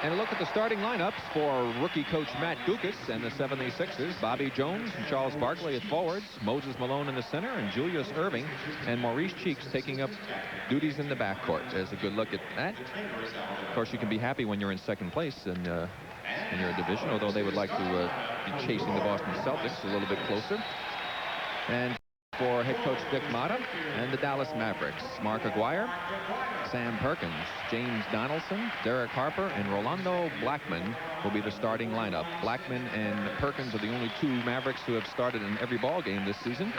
And a look at the starting lineups for rookie coach Matt Gukas and the 76ers. Bobby Jones and Charles Barkley at forwards, Moses Malone in the center, and Julius Erving and Maurice Cheeks taking up duties in the backcourt. There's a good look at that. Of course, you can be happy when you're in second place in your division, although they would like to be chasing the Boston Celtics a little bit closer. And for head coach Dick Motta and the Dallas Mavericks, Mark Aguirre, Sam Perkins, James Donaldson, Derek Harper, and Rolando Blackman will be the starting lineup. Blackman and Perkins are the only two Mavericks who have started in every ball game this season.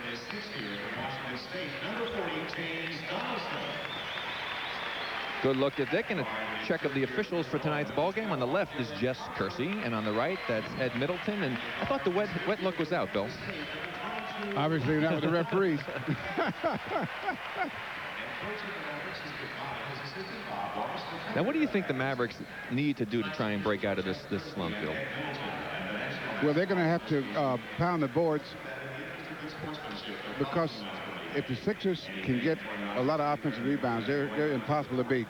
Good look at Dick, and a check of the officials for tonight's ball game. On the left is Jess Kersey, and on the right, that's Ed Middleton. And I thought the wet look was out, Bill. Obviously not with the referees. Now, what do you think the Mavericks need to do to try and break out of this slump, Bill? Well, they're going to have to pound the boards, because if the Sixers can get a lot of offensive rebounds, they're impossible to beat.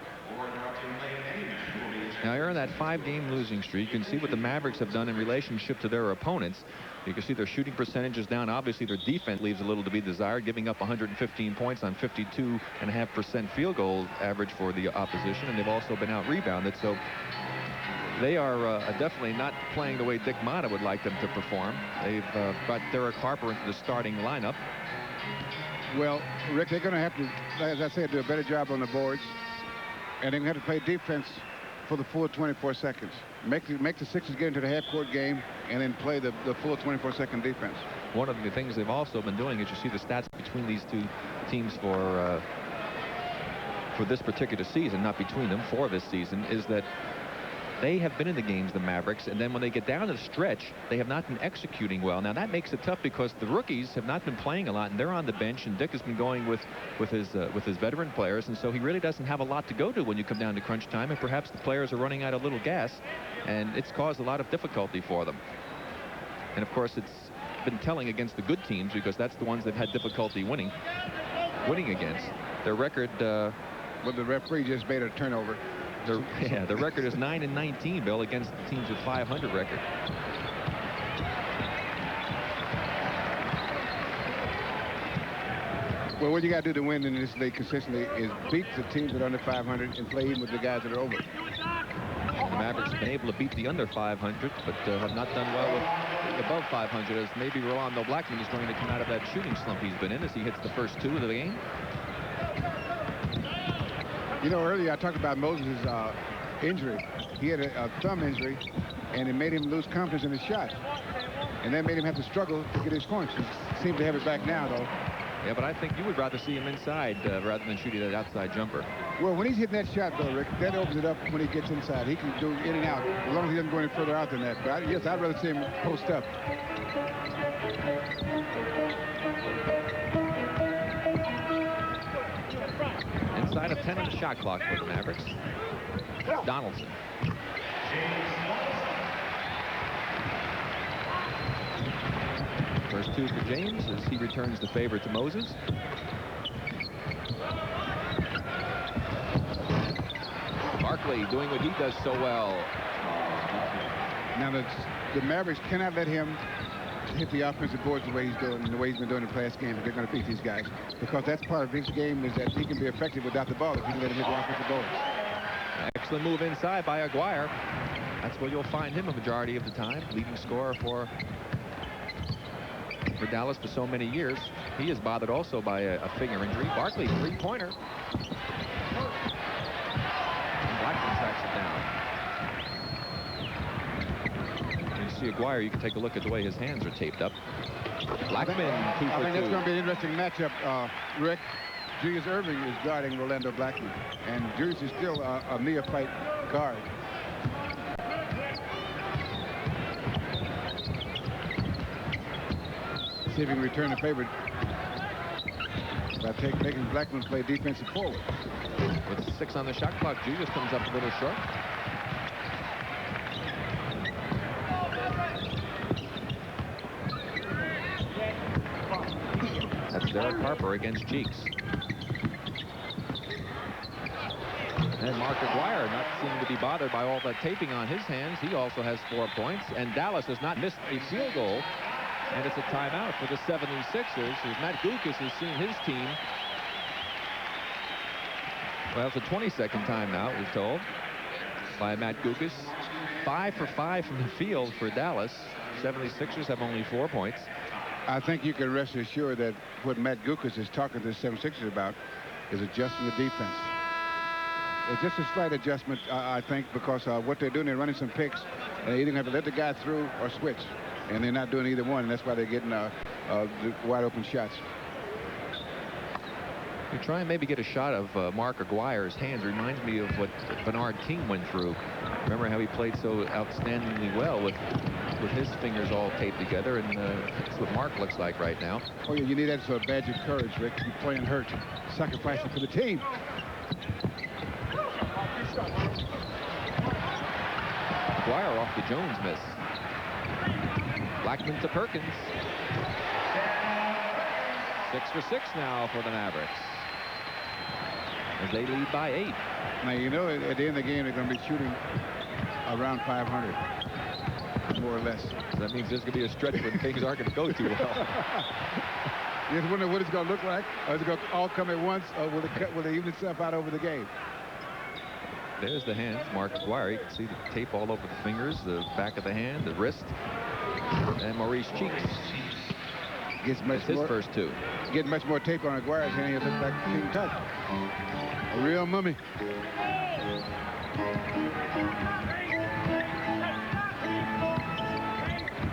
Now, you're in that 5-game losing streak. You can see what the Mavericks have done in relationship to their opponents. You can see their shooting percentages down. Obviously, their defense leaves a little to be desired, giving up 115 points on 52.5% field goal average for the opposition, and they've also been out-rebounded. So they are definitely not playing the way Dick Motta would like them to perform. They've brought Derek Harper into the starting lineup. Well, Rick, they're going to have to, as I said, do a better job on the boards, and they're going to have to play defense for the full 24 seconds. Make the Sixers get into the half-court game and then play the full 24-second defense. One of the things they've also been doing is, you see the stats between these two teams for this particular season, not between them, for this season, is that they have been in the games, the Mavericks, and then when they get down to the stretch, they have not been executing well. Now, that makes it tough because the rookies have not been playing a lot, and they're on the bench, and Dick has been going with his veteran players, and so he really doesn't have a lot to go to when you come down to crunch time, and perhaps the players are running out of little gas, and it's caused a lot of difficulty for them. And, of course, it's been telling against the good teams, because that's the ones they've had difficulty winning against. Their record... well, the referee just made a turnover. The record is 9-19, Bill, against the teams with 500 record. Well, what you got to do to win in this league consistently is beat the teams that are under 500 and play even with the guys that are over. The Mavericks have been able to beat the under 500, but have not done well with above 500, as maybe Rolando Blackman is going to come out of that shooting slump he's been in as he hits the first two of the game. You know, earlier I talked about Moses' injury. He had a thumb injury, and it made him lose confidence in his shot. And that made him have to struggle to get his points. He seems to have it back now, though. Yeah, but I think you would rather see him inside rather than shooting that outside jumper. Well, when he's hitting that shot, though, Rick, that opens it up when he gets inside. He can do in and out, as long as he doesn't go any further out than that. But yes, I'd rather see him post up. Inside of 10 on the shot clock for the Mavericks. Donaldson. First two for James as he returns the favor to Moses. Barkley doing what he does so well. Now the Mavericks cannot let him hit the offensive boards the way he's doing, and the way he's been doing in past games. If they're going to beat these guys, because that's part of his game, is that he can be effective without the ball if you can let him hit the offensive boards. Excellent move inside by Aguirre. That's where you'll find him a majority of the time, leading scorer for Dallas for so many years. He is bothered also by a finger injury. Barkley, three-pointer. And Blackman tracks it down. You see Aguirre, you can take a look at the way his hands are taped up. Blackman, 2 for 2. I think that's going to be an interesting matchup, Rick. Julius Erving is guarding Rolando Blackman, and Julius is still a neophyte guard. See if he can return the favor by making Blackman play defensive forward. With 6 on the shot clock, Julius comes up a little short. That's Derek Harper against Cheeks. And Mark Aguirre not seeming to be bothered by all that taping on his hands. He also has 4 points. And Dallas has not missed a field goal. And it's a timeout for the 76ers as Matt Guokas has seen his team. Well, it's a 20-second timeout, we're told, by Matt Guokas. 5 for 5 from the field for Dallas. 76ers have only 4 points. I think you can rest assured that what Matt Guokas is talking to the 76ers about is adjusting the defense. It's just a slight adjustment, I think, because what they're doing, they're running some picks, and they either have to let the guy through or switch. And they're not doing either one, and that's why they're getting the wide open shots. You try and maybe get a shot of Mark Aguirre's hands. Reminds me of what Bernard King went through. Remember how he played so outstandingly well with his fingers all taped together, and that's what Mark looks like right now. Oh, yeah, you need that sort of badge of courage, Rick. You're playing hurt, sacrificing for the team. Aguirre off the Jones miss. Blackman to Perkins. 6 for 6 now for the Mavericks, as they lead by 8. Now, you know, at the end of the game, they're going to be shooting around 500, more or less. So that means there's going to be a stretch when things aren't going to go too well. You just wonder what it's going to look like. Or is it going to all come at once, or will it even itself out over the game? There's the hands, Mark Aguirre. You can see the tape all over the fingers, the back of the hand, the wrist, and Maurice Cheeks. Gets much his more, first 2. Getting much more tape on Aguirre's hand. He looks like King Tut. A real mummy.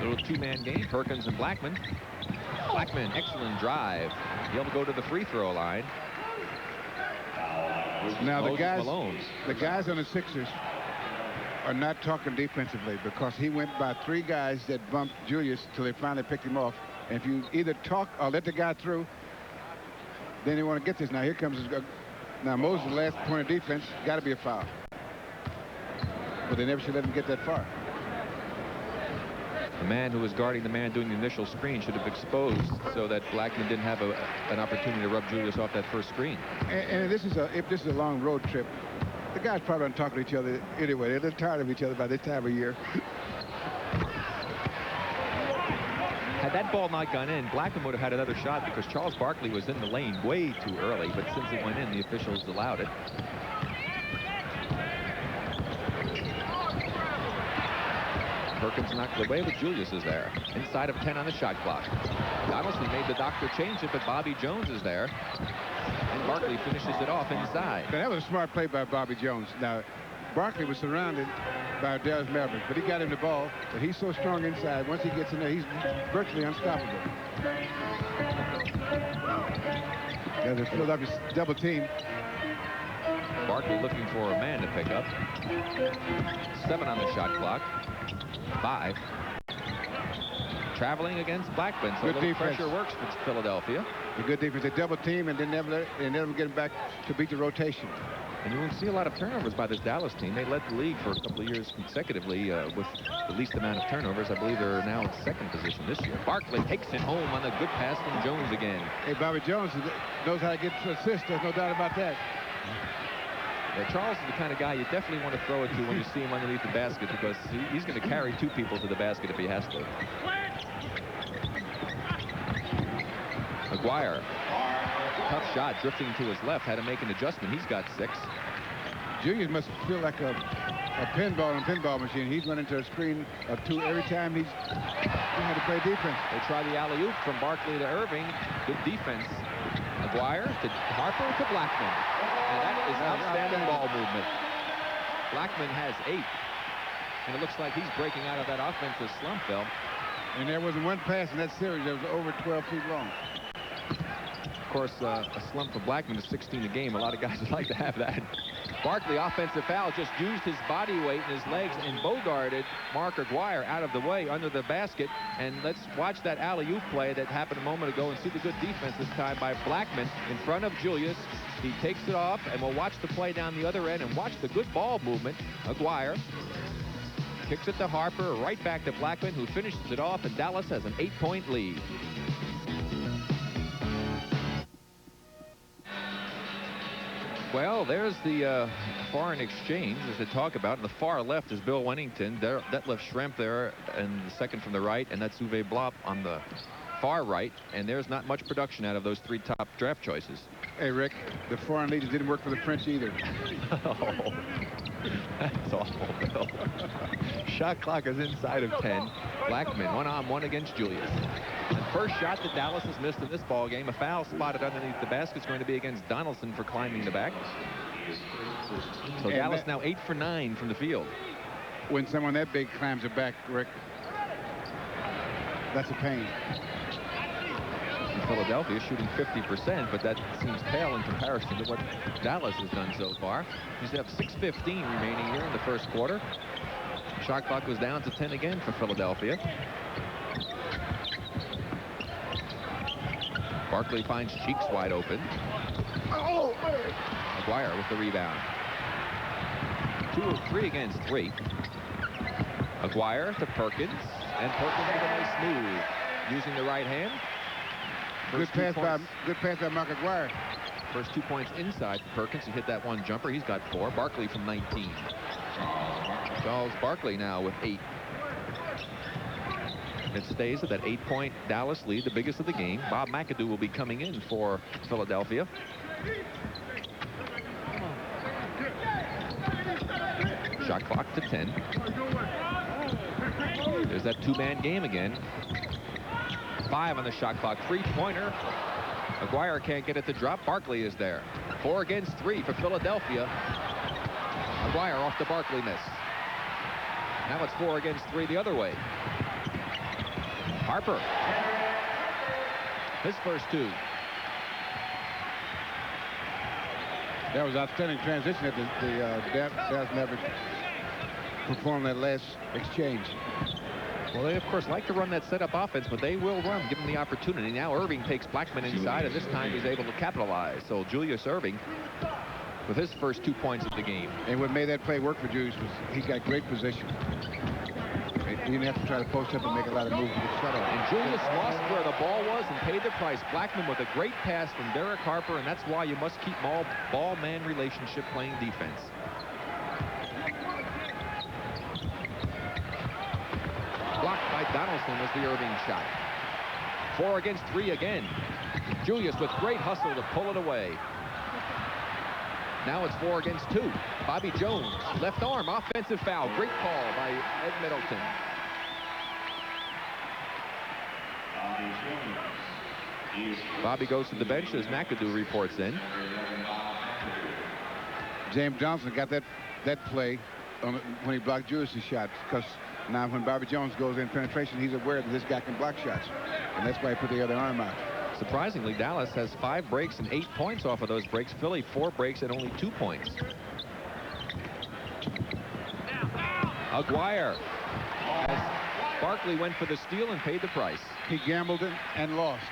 Little 2-man game, Perkins and Blackman. Blackman, excellent drive. He'll go to the free throw line. Now the guys on the Sixers are not talking defensively, because he went by 3 guys that bumped Julius till they finally picked him off. And if you either talk or let the guy through, then they want to get this. Now here comes now Moses' last point of defense, got to be a foul, but they never should let him get that far. The man who was guarding the man doing the initial screen should have exposed so that Blackman didn't have an opportunity to rub Julius off that first screen. And if this is a long road trip, the guys probably aren't talking to each other anyway. They're a little tired of each other by this time of year. Had that ball not gone in, Blackman would have had another shot, because Charles Barkley was in the lane way too early, but since it went in, the officials allowed it. Perkins knocked it away, but Julius is there. Inside of 10 on the shot clock. Donaldson made the doctor change it, but Bobby Jones is there. And Barkley finishes it off inside. Now, that was a smart play by Bobby Jones. Now, Barkley was surrounded by Dallas Mavericks, but he got him the ball. But he's so strong inside. Once he gets in there, he's virtually unstoppable. There's a Philadelphia double team. Barkley looking for a man to pick up. 7 on the shot clock. 5. Traveling against Blackman, so good defense. Pressure works for Philadelphia. A good defense. They double team and then never get him back to beat the rotation. And you won't see a lot of turnovers by this Dallas team. They led the league for a couple of years consecutively with the least amount of turnovers. I believe they're now in 2nd position this year. Barkley takes it home on a good pass from Jones again. Hey, Bobby Jones knows how to get assists. There's no doubt about that. Yeah, Charles is the kind of guy you definitely want to throw it to when you see him underneath the basket, because he's going to carry 2 people to the basket if he has to. Aguirre. Tough shot, drifting to his left, had to make an adjustment. He's got 6. Julius must feel like a pinball on a pinball machine. He's running to a screen of 2 every time he's had to play defense. They try the alley-oop from Barkley to Irving. Good defense. Aguirre to Harper to Blackman. And that is outstanding ball movement. Blackman has 8. And it looks like he's breaking out of that offensive slump, Bill. And there wasn't one pass in that series that was over 12 feet long. Of course, a slump for Blackman is 16 a game. A lot of guys would like to have that. Barkley, offensive foul, just used his body weight and his legs and bogarted Mark Aguirre out of the way under the basket. And let's watch that alley-oop play that happened a moment ago and see the good defense this time by Blackman in front of Julius. He takes it off, and we'll watch the play down the other end and watch the good ball movement. Aguirre kicks it to Harper, right back to Blackman, who finishes it off, and Dallas has an 8-point lead. Well, there's the foreign exchange as they talk about. On the far left is Bill Wennington. There, Detlef Schrempf there, and the second from the right, and that's Uwe Blop on the far right. And there's not much production out of those 3 top draft choices. Hey, Rick, the foreign legions didn't work for the French either. Oh, that's awful, Bill. Shot clock is inside of 10. Blackman 1-on-1 against Julius. And first shot that Dallas has missed in this ball game. A foul spotted underneath the basket is going to be against Donaldson for climbing the back. So Dallas now 8 for 9 from the field. When someone that big climbs the back, Rick, that's a pain. Philadelphia shooting 50%, but that seems pale in comparison to what Dallas has done so far. You have 6:15 remaining here in the first quarter. Shot clock was down to 10 again for Philadelphia. Barkley finds Cheeks wide open. McGuire with the rebound. 2 of 3 against 3. McGuire to Perkins, and Perkins with a nice move using the right hand. Good pass by Mark McGuire. First 2 points inside for Perkins. He hit that one jumper. He's got 4. Barkley from 19. Charles Barkley now with 8. It stays at that 8-point Dallas lead, the biggest of the game. Bob McAdoo will be coming in for Philadelphia. Shot clock to 10. There's that 2-man game again. 5 on the shot clock. 3-pointer. McGuire can't get it to drop. Barkley is there. 4 against 3 for Philadelphia. McGuire off the Barkley miss. Now it's 4 against 3 the other way. Harper. His first 2. That was outstanding transition that the Dallas Mavericks performed that last exchange. Well, they, of course, like to run that setup offense, but they will run, give them the opportunity. Now Irving takes Blackman inside, and this time he's able to capitalize. So Julius Irving with his first 2 points of the game. And what made that play work for Julius was he got great position. He didn't have to try to post up and make a lot of moves to get shut off. And Julius lost where the ball was and paid the price. Blackman with a great pass from Derek Harper, and that's why you must keep ball-man relationship playing defense. Blocked by Donaldson was the Irving shot. 4 against 3 again. Julius with great hustle to pull it away. Now it's 4 against 2. Bobby Jones, left arm, offensive foul. Great call by Ed Middleton. Bobby goes to the bench as McAdoo reports in. James Johnson got that play when he blocked Julius' shot, because now when Bobby Jones goes in penetration, he's aware that this guy can block shots, and that's why he put the other arm out. Surprisingly, Dallas has 5 breaks and 8 points off of those breaks. Philly 4 breaks and only 2 points. Aguirre, as Barkley went for the steal and paid the price. He gambled it and lost.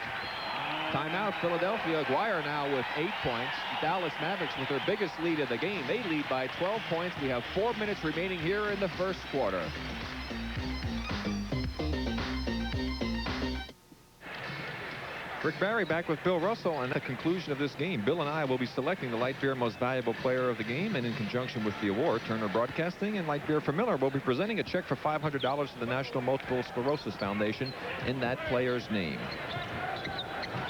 Timeout, Philadelphia. Aguirre now with 8 points. Dallas Mavericks with their biggest lead of the game. They lead by 12 points. We have 4 minutes remaining here in the first quarter. Rick Barry back with Bill Russell, and at the conclusion of this game, Bill and I will be selecting the Light Beer Most Valuable Player of the Game, and in conjunction with the award, Turner Broadcasting and Light Beer for Miller will be presenting a check for $500 to the National Multiple Sclerosis Foundation in that player's name.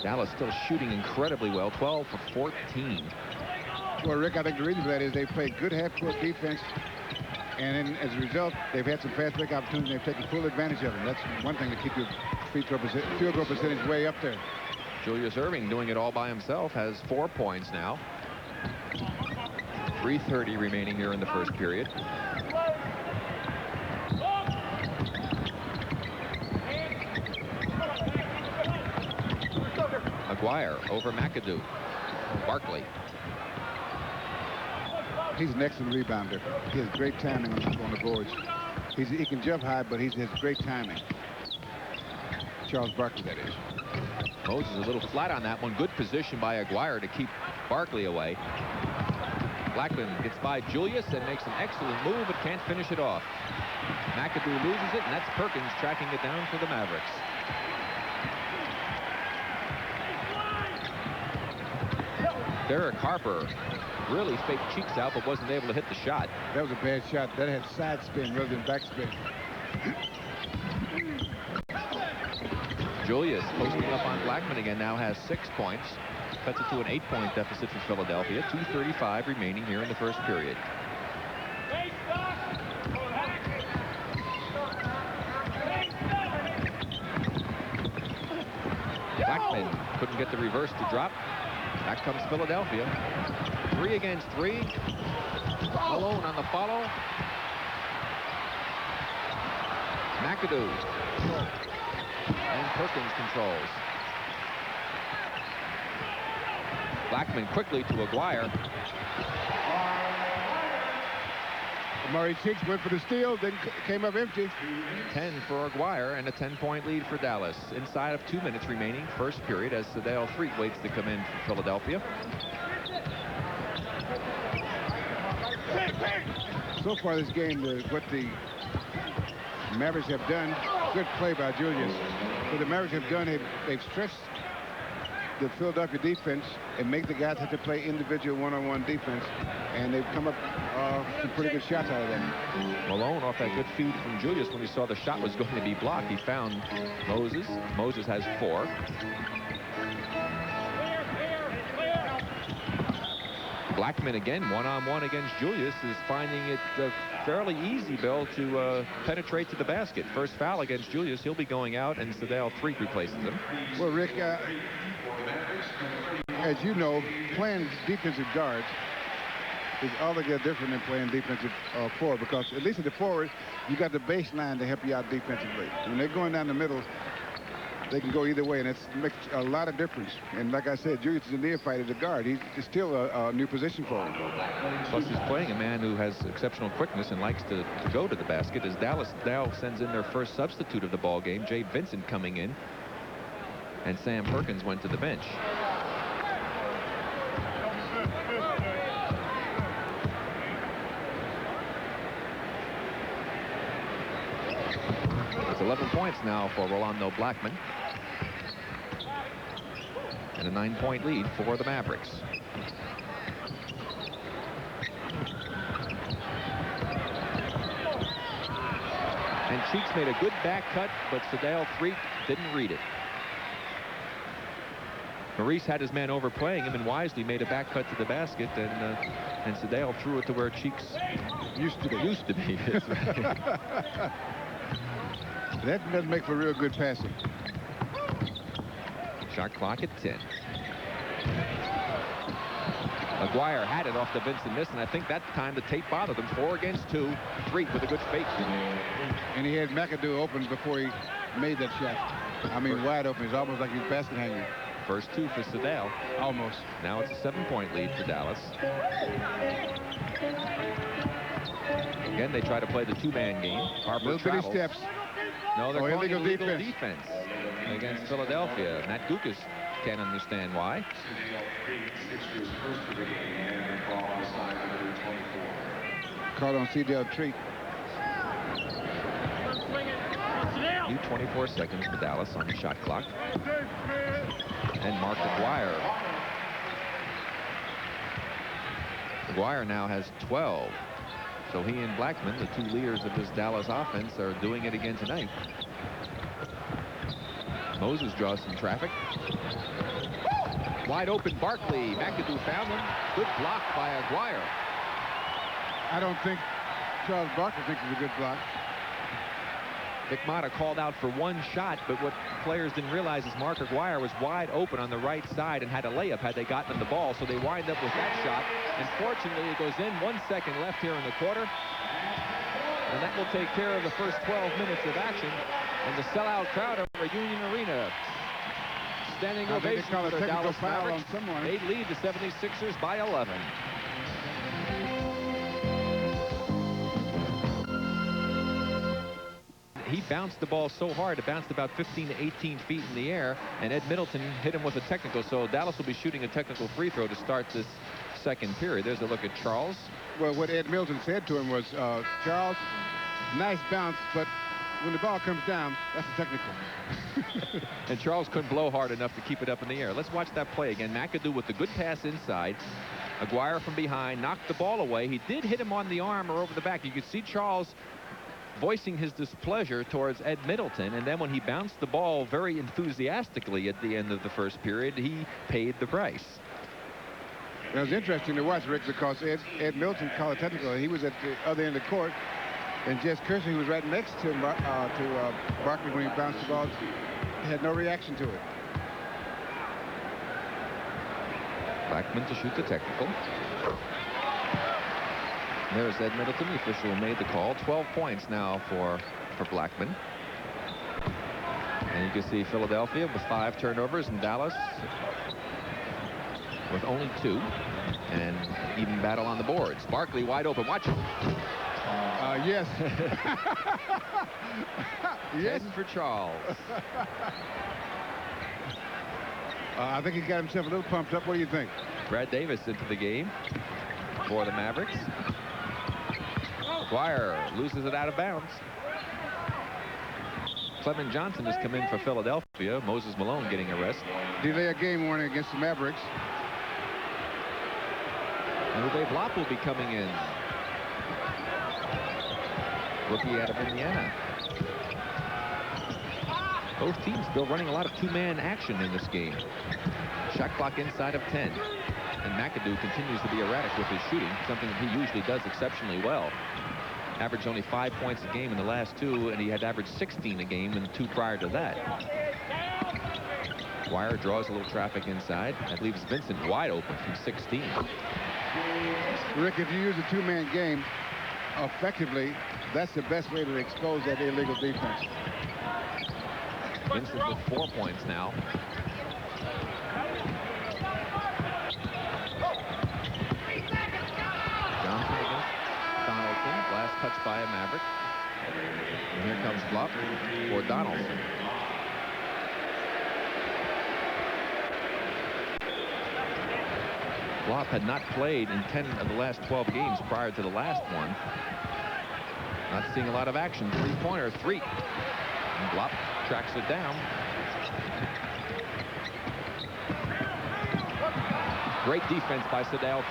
Dallas still shooting incredibly well, 12 for 14. Well, Rick, I think the reason for that is they played good half-court defense, and then as a result, they've had some fast break opportunities, and they've taken full advantage of them. That's one thing to keep your field goal percentage way up there. Julius Irving doing it all by himself, has 4 points now. 3:30 remaining here in the first period. Aguirre over McAdoo. Barkley. He's an excellent rebounder. He has great timing on the boards. He can jump high, but he has great timing. Charles Barkley, that is. Moses a little flat on that one. Good position by Aguirre to keep Barkley away. Blackman gets by Julius and makes an excellent move, but can't finish it off. McAdoo loses it, and that's Perkins tracking it down for the Mavericks. Derek Harper really faked cheeks out, but wasn't able to hit the shot. That was a bad shot. That had side spin rather than backspin. Julius posting up on Blackman again, now has 6 points. Cuts it to an 8-point deficit for Philadelphia. 2:35 remaining here in the first period. Blackman couldn't get the reverse to drop. Back comes Philadelphia. 3 against 3. Malone on the follow. McAdoo. And Perkins controls. Blackman quickly to Aguirre. Maurice Cheeks went for the steal, then came up empty. 10 for Aguirre and a 10-point lead for Dallas. Inside of 2 minutes remaining, first period, as Sedale Threet waits to come in for Philadelphia. So far this game, what the Mavericks have done, good play by Julius. What the Mavericks have done, they've stretched the Philadelphia defense and make the guys have to play individual one-on-one defense, and they've come up some pretty good shots out of that. Malone off that good feed from Julius when he saw the shot was going to be blocked. He found Moses. Moses has 4. Blackman again, one-on-one against Julius, is finding it fairly easy, Bill, to penetrate to the basket. First foul against Julius. He'll be going out, and Sedale Threet replaces him. Well, Rick, as you know, playing defensive guards is altogether different than playing defensive forward, because at least at the forward, you got the baseline to help you out defensively. When they're going down the middle, they can go either way, and it makes a lot of difference. And like I said, Julius is a neophyte as a guard. It's still a new position for him. Plus, he's playing a man who has exceptional quickness and likes to go to the basket. As Dallas now sends in their first substitute of the ball game, Jay Vincent coming in, and Sam Perkins went to the bench. It's 11 points now for Rolando Blackman. And a 9-point lead for the Mavericks. And Cheeks made a good back cut, but Sedale Threet didn't read it. Maurice had his man overplaying him and wisely made a back cut to the basket, and Sedale threw it to where Cheeks used to be. That doesn't make for real good passing. Shot clock at 10. Aguirre had it off the Vincent miss, and I think that time the tape bothered him. 4 against 2. Threet with a good fake. And he had McAdoo open before he made that shot. I mean, wide open. It's almost like he's basket hanging. First 2 for Sedale. Almost. Now it's a 7-point lead for Dallas. Again, they try to play the 2-man game. Harper travels. Steps. No, they're calling illegal defense against Philadelphia. Matt Gukas can't understand why. Caught on Sedale Threet. New 24 seconds for Dallas on the shot clock. And Mark Aguirre. Aguirre now has 12. So he and Blackman, the 2 leaders of this Dallas offense, are doing it again tonight. Moses draws some traffic. Wide open Barkley. McAdoo found him. Good block by Aguirre. I don't think Charles Barkley thinks it's a good block. McMata called out for 1 shot, but what players didn't realize is Mark Aguirre was wide open on the right side and had a layup had they gotten him the ball, so they wind up with that shot. And fortunately, it goes in. 1 second left here in the quarter. And that will take care of the first 12 minutes of action. And the sellout crowd over Union Arena. Standing ovation for the Dallas Mavericks. They lead the 76ers by 11. He bounced the ball so hard, it bounced about 15 to 18 feet in the air, and Ed Middleton hit him with a technical. So Dallas will be shooting a technical free throw to start this second period. There's a look at Charles. Well, what Ed Middleton said to him was, Charles, nice bounce, but when the ball comes down, that's a technical. And Charles couldn't blow hard enough to keep it up in the air. Let's watch that play again. McAdoo with the good pass inside. Aguirre from behind knocked the ball away. He did hit him on the arm or over the back. You could see Charles voicing his displeasure towards Ed Middleton, and then when he bounced the ball very enthusiastically at the end of the first period, he paid the price. It was interesting to watch, Rick, because Ed Middleton called a technical. He was at the other end of the court, and Jess Kersey, who was right next to Barkley when he bounced the ball, had no reaction to it. Blackman to shoot the technical. There's Ed Middleton, the official who made the call. 12 points now for Blackman. And you can see Philadelphia with 5 turnovers and Dallas with only 2. And even battle on the boards. Barkley wide open. Watch him. Yes. Yes. For Charles. I think he got himself a little pumped up. What do you think? Brad Davis into the game for the Mavericks. Aguirre loses it out of bounds. Clement Johnson has come in for Philadelphia. Moses Malone getting a rest. Delay a game warning against the Mavericks. And Uwe Blop will be coming in. Rookie out of Indiana. Both teams still running a lot of 2-man action in this game. Shot clock inside of 10. And McAdoo continues to be erratic with his shooting, something that he usually does exceptionally well. Averaged only 5 points a game in the last 2, and he had averaged 16 a game in the 2 prior to that. Dwyer draws a little traffic inside. That leaves Vincent wide open from 16. Rick, if you use a 2-man game effectively, that's the best way to expose that illegal defense. Vincent with 4 points now. Johnson against Donaldson. Last touch by a Maverick. And here comes Bluff for Donaldson. Bluff had not played in 10 of the last 12 games prior to the last one. Not seeing a lot of action. 3-pointer, 3. And Bluff tracks it down. Great defense by Sedale.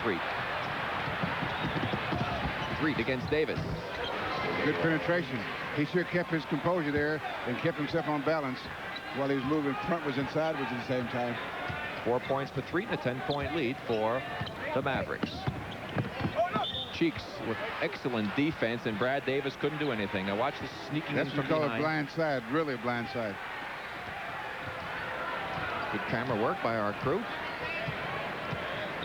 3 against Davis. Good penetration. He sure kept his composure there and kept himself on balance while he was moving frontwards and sideways at the same time. 4 points for Threaton, a 10-point lead for the Mavericks. Cheeks with excellent defense, and Brad Davis couldn't do anything. Now watch this sneaking in from behind. That's what we call a blind side, really a blind side. Good camera work by our crew.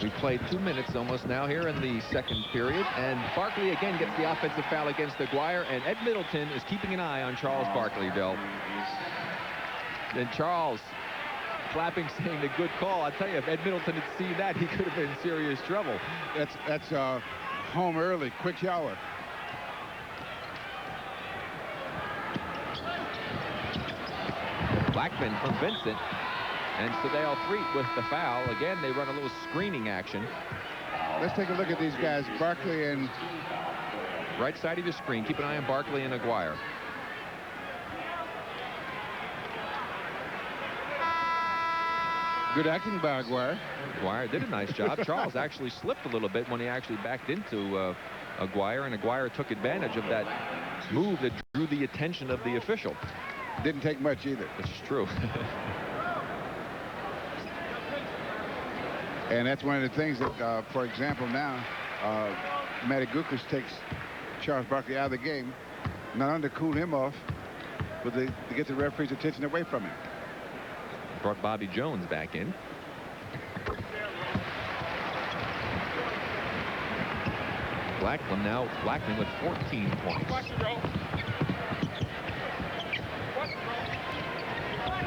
We've played 2 minutes almost now here in the second period, and Barkley again gets the offensive foul against Aguirre, and Ed Middleton is keeping an eye on Charles Barkley, Bill. And Charles clapping, saying the good call. I tell you, if Ed Middleton had seen that, he could have been in serious trouble. That's home early, quick shower. Blackman from Vincent. And Sedale Threet with the foul. Again, they run a little screening action. Let's take a look at these guys, Barkley and... Right side of the screen. Keep an eye on Barkley and Aguirre. Good acting by Aguirre. Aguirre did a nice job. Charles actually slipped a little bit when he actually backed into Aguirre, and Aguirre took advantage of that move that drew the attention of the official. Didn't take much either. Which is true. And that's one of the things that, for example, now, Matty Gukas takes Charles Barkley out of the game, not only to cool him off, but to get the referee's attention away from him. Brought Bobby Jones back in. Blackman with 14 points.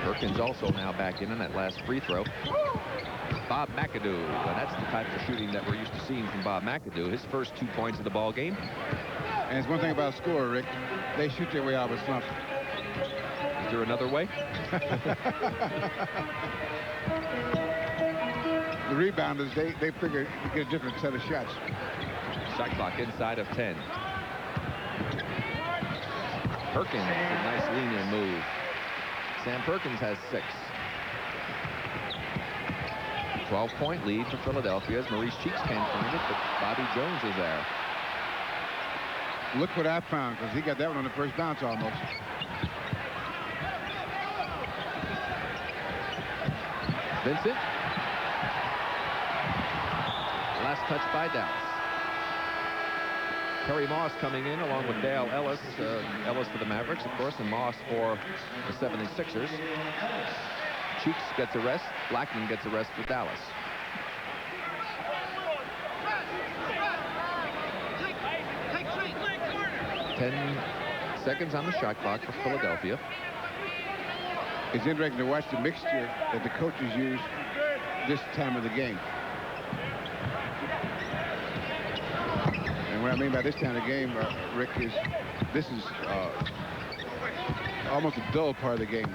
Perkins also now back in on that last free throw. Bob McAdoo, and that's the type of shooting that we're used to seeing from Bob McAdoo. His first 2 points of the ball game. And it's one thing about a scorer, Rick. They shoot their way out of a slump. Is there another way? The rebounders, they figure to get a different set of shots. Shot clock inside of 10. Perkins, a nice lean-in move. Sam Perkins has 6. 12-point lead for Philadelphia as Maurice Cheeks can't find it, but Bobby Jones is there. Look what I found, because he got that one on the first bounce almost. Vincent. Last touch by Dallas. Terry Moss coming in along with Dale Ellis. Ellis for the Mavericks, of course, and Moss for the 76ers. Cheeks gets a rest. Blackman gets a rest for Dallas. Ten seconds on the shot clock for Philadelphia. It's interesting to watch the mixture that the coaches use this time of the game. And what I mean by this time of the game, Rick, is this is almost a dull part of the game,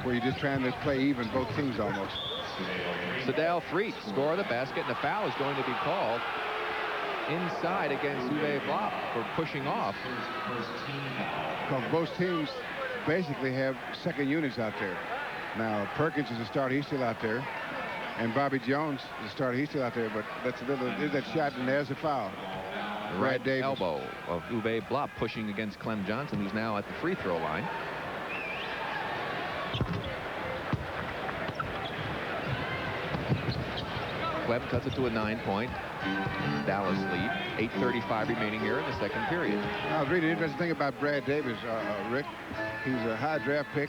where you're just trying to play even both teams almost. Sadal Freet score the basket, and the foul is going to be called inside against Uwe Blop for pushing off. Because both teams basically have second units out there. Now, Perkins is a starter. He's still out there. And Bobby Jones is a starter. He's still out there. But that's a little, there's that shot, and there's a foul. The right elbow of Uwe Blop pushing against Clem Johnson, who's now at the free throw line. Clem cuts it to a 9-point Dallas lead. 8:35 remaining here in the second period. I was reading an interesting thing about Brad Davis, Rick. He's a high draft pick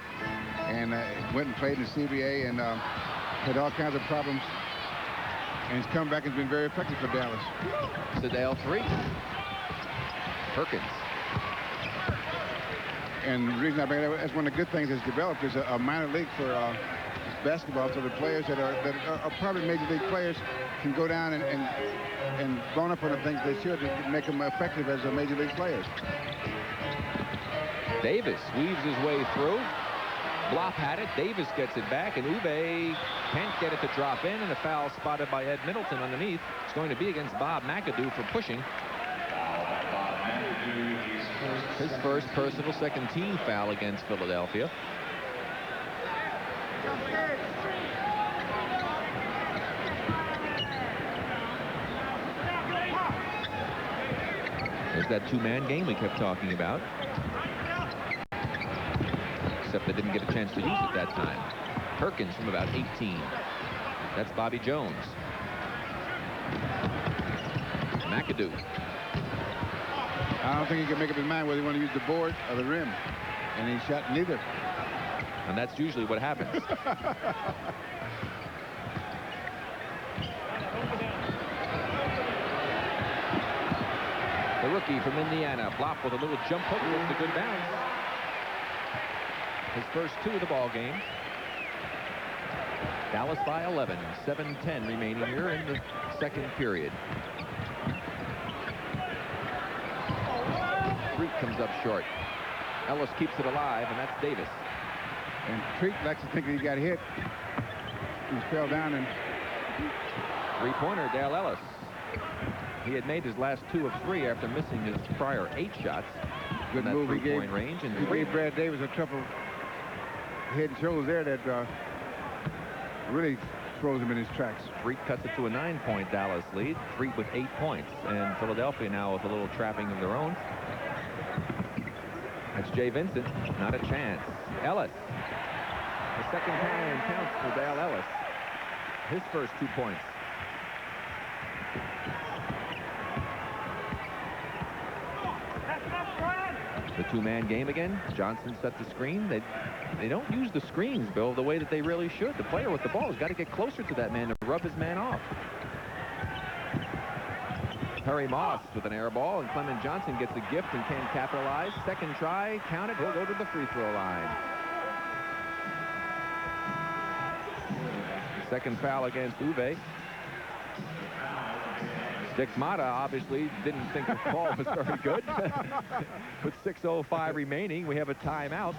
and went and played in the CBA and had all kinds of problems. And he's come back and been very effective for Dallas. Sadal Freet. Perkins. And the reason I bring that, that's one of the good things that's developed is a minor league for basketball, so the players that are probably major league players can go down and bone up on the things they should to make them effective as a major league players. Davis weaves his way through. Blop had it. Davis gets it back, and Uwe can't get it to drop in, and a foul spotted by Ed Middleton underneath. It's going to be against Bob McAdoo for pushing. His first personal second-team foul against Philadelphia. There's that two-man game we kept talking about. Except they didn't get a chance to use it that time. Perkins from about 18. That's Bobby Jones. McAdoo. I don't think he can make up his mind whether he want to use the board or the rim. And he shot neither. And that's usually what happens. The rookie from Indiana, Blop with a little jump hook with a good bounce. His first 2 of the ball game. Dallas by 11. 7:10 remaining here in the second period. Freet comes up short. Ellis keeps it alive, and that's Davis. And Freet likes to think he got hit. He fell down and... Three-pointer, Dale Ellis. He had made his last 2 of 3 after missing his prior 8 shots. Good move he gave. Range, and he gave Brad Davis a couple head and shoulders there that really throws him in his tracks. Freet cuts it to a 9-point Dallas lead. Freet with 8 points. And Philadelphia now with a little trapping of their own. That's Jay Vincent. Not a chance. Ellis. The second time counts for Dale Ellis. His first 2 points. The two-man game again. Johnson set the screen. They don't use the screens, Bill, the way that they really should. The player with the ball has got to get closer to that man to rub his man off. Perry Moss with an air ball, and Clement Johnson gets a gift and can't capitalize. Second try, count it. He'll go to the free throw line. Second foul against Uwe. Dick Mata obviously didn't think the ball was very good. With 6:05 remaining, we have a timeout.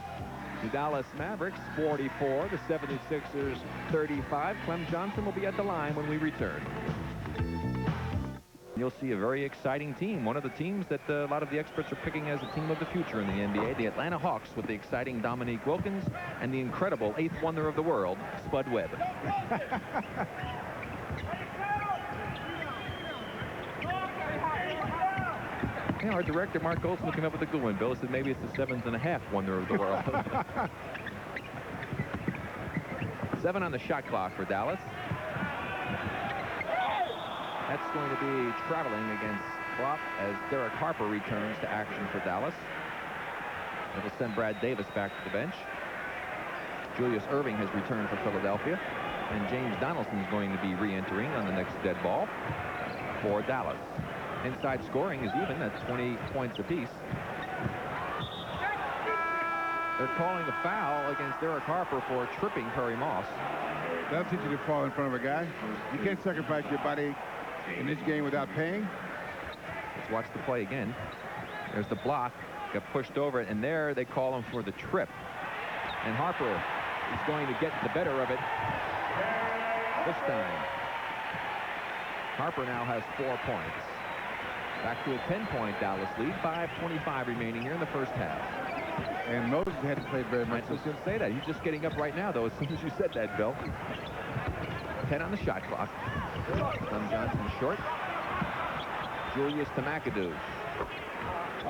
The Dallas Mavericks 44, the 76ers 35. Clem Johnson will be at the line when we return. You'll see a very exciting team. One of the teams that a lot of the experts are picking as a team of the future in the NBA, the Atlanta Hawks, with the exciting Dominique Wilkins and the incredible 8th wonder of the world, Spud Webb. Yeah, our director, Mark Goldsmith, came up with a good one. Bill said maybe it's the 7.5 wonder of the world. 7 on the shot clock for Dallas. That's going to be traveling against Klopp as Derek Harper returns to action for Dallas. It'll send Brad Davis back to the bench. Julius Erving has returned for Philadelphia. And James Donaldson is going to be re-entering on the next dead ball for Dallas. Inside scoring is even at 20 points apiece. They're calling a foul against Derek Harper for tripping Perry Moss. That'll teach you to fall in front of a guy. You can't sacrifice your body in this game without paying. Let's watch the play again. There's the block. Got pushed over it, and there they call him for the trip. And Harper is going to get the better of it this time. Harper now has 4 points. Back to a 10-point Dallas lead. 5:25 remaining here in the first half. And Moses hadn't played very much. I was going to say that. He's just getting up right now, though, as soon as you said that, Bill. 10 on the shot clock. Clem Johnson short. Julius to McAdoo.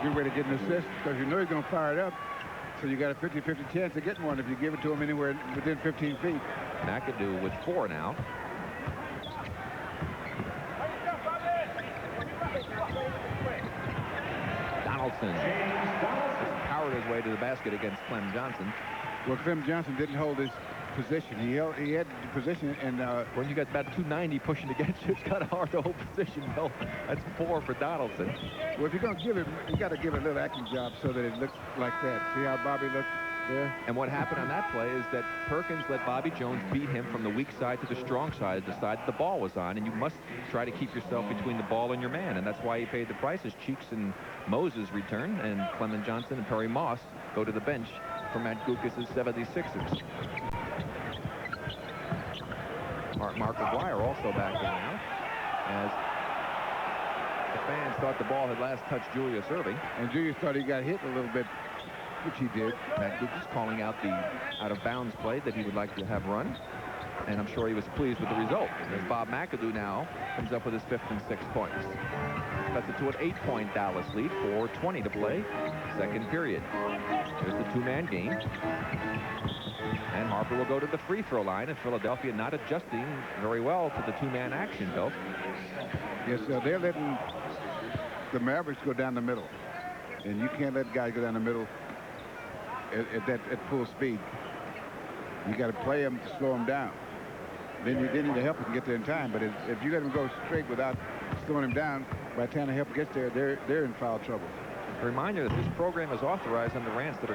Good way to get an assist, because you know he's going to fire it up. So you got a 50-50 chance of getting one if you give it to him anywhere within 15 feet. McAdoo with 4 now. Donaldson just powered his way to the basket against Clem Johnson. Well, Clem Johnson didn't hold his position. He had the position, and when you got about 290 pushing against you, it's kind of hard to hold position, Bill. That's 4 for Donaldson. Well, if you're going to give it, you got to give it a little acting job so that it looks like that. See how Bobby looked there? And what happened on that play is that Perkins let Bobby Jones beat him from the weak side to the strong side, the side that the ball was on, and you must try to keep yourself between the ball and your man, and that's why he paid the price as Cheeks and Moses return, and Clement Johnson and Perry Moss go to the bench for Matt Gucas' 76ers. Mark McGuire also back in now, as the fans thought the ball had last touched Julius Erving. And Julius thought he got hit a little bit, which he did. Matt Gucas calling out the out-of-bounds play that he would like to have run, and I'm sure he was pleased with the result. As Bob McAdoo now comes up with his 5th and 6th points. Cuts it to an 8-point Dallas lead, 4:20 to play, second period. There's the 2-man game. And Harper will go to the free throw line, and Philadelphia not adjusting very well to the 2-man action, Bill. Yes, they're letting the Mavericks go down the middle. And you can't let guys go down the middle at full speed. You got to play them to slow them down. Then you need to help them get there in time. But if you let them go straight without slowing them down, by the time the help gets there, they're in foul trouble. A reminder that this program is authorized under rights that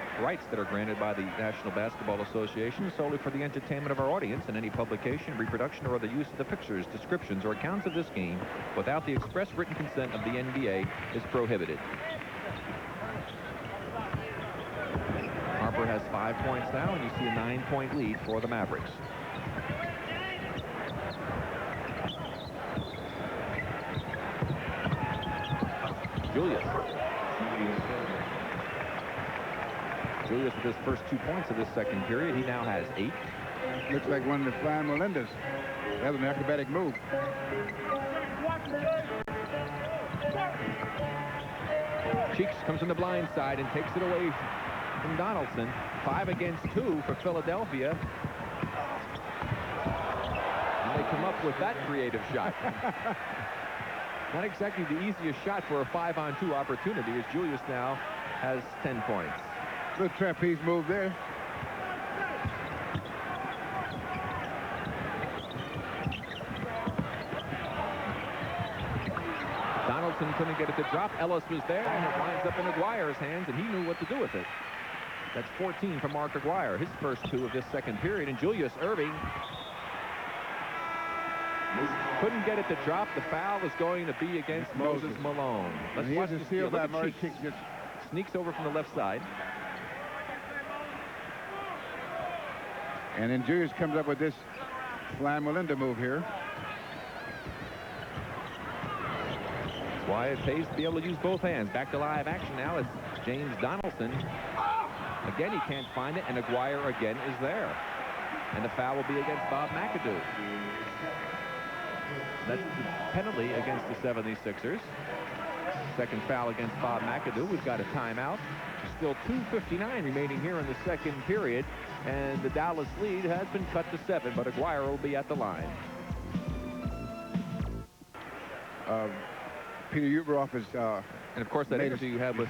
are granted by the National Basketball Association solely for the entertainment of our audience, and any publication, reproduction, or other use of the pictures, descriptions, or accounts of this game without the express written consent of the NBA is prohibited. Harper has 5 points now, and you see a 9-point lead for the Mavericks. Julius with his first 2 points of this second period. He now has 8. Looks like one of the flying Melendez. That was an acrobatic move. Cheeks comes from the blind side and takes it away from Donaldson. 5 against 2 for Philadelphia. And they come up with that creative shot. Not exactly the easiest shot for a 5-on-2 opportunity, as Julius now has 10 points. Good trapeze move there. Donaldson couldn't get it to drop. Ellis was there, and it winds up in Aguirre's hands, and he knew what to do with it. That's 14 for Mark Aguirre, his first 2 of this second period. And Julius Erving couldn't get it to drop. The foul was going to be against Moses Malone. Let's watch the steal. Look at Cheeks. Just sneaks over from the left side. And then Julius comes up with this flying Melinda move here. Why pays to be able to use both hands. Back to live action now. It's James Donaldson. Again, he can't find it, and Aguirre again is there. And the foul will be against Bob McAdoo. That's the penalty against the 76ers. Second foul against Bob McAdoo. We've got a timeout. Still 2:59 remaining here in the second period. And the Dallas lead has been cut to 7, but Aguirre will be at the line. Peter Uberoff is... and, of course, that interview you had with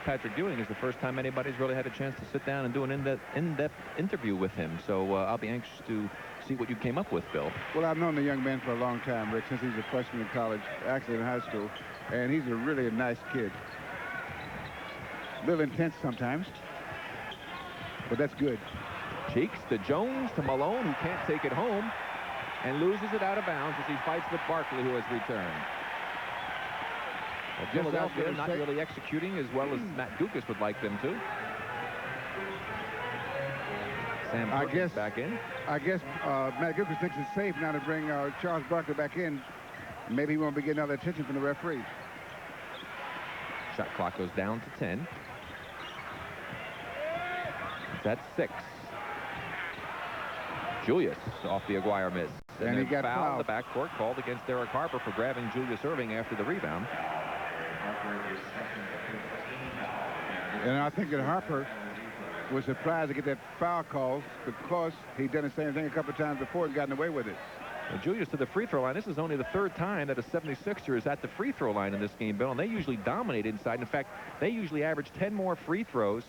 Patrick Ewing is the first time anybody's really had a chance to sit down and do an in-depth interview with him. So I'll be anxious to see what you came up with, Bill. Well, I've known the young man for a long time, Rick, since he's a freshman in college, actually in high school. And he's a really nice kid. A little intense sometimes, but that's good. Cheeks to Jones to Malone, who can't take it home and loses it out of bounds as he fights with Barkley, who has returned. Well, Philadelphia not really executing as well as Matt Dukas would like them to. Sam Perkins back in. I guess Matt Dukas thinks it's safe now to bring Charles Barkley back in. Maybe he won't be getting all the attention from the referee. Shot clock goes down to 10. That's 6. Julius off the Aguirre miss. And he got fouled in fouled. the backcourt, called against Derek Harper for grabbing Julius Erving after the rebound. And I think that Harper was surprised to get that foul call because he'd done the same thing a couple of times before and gotten away with it. Well, Julius to the free throw line. This is only the third time that a 76er is at the free throw line in this game, Bill, and they usually dominate inside. In fact, they usually average 10 more free throws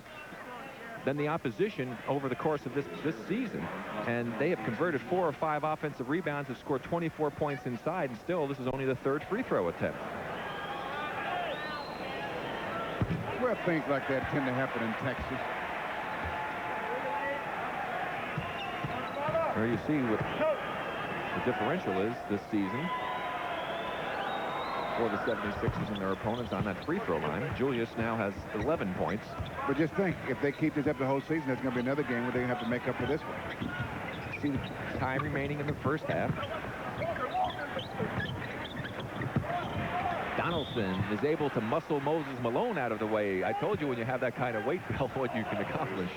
than the opposition over the course of this season. And they have converted 4 or 5 offensive rebounds, have scored 24 points inside, and still this is only the third free throw attempt. Well, things like that tend to happen in Texas. There you see what the differential is this season for the 76ers and their opponents on that free throw line. Julius now has 11 points. But just think, if they keep this up the whole season, there's going to be another game where they're going to have to make up for this one. See the time remaining in the first half. Donaldson is able to muscle Moses Malone out of the way. I told you when you have that kind of weight, Bill, what you can accomplish.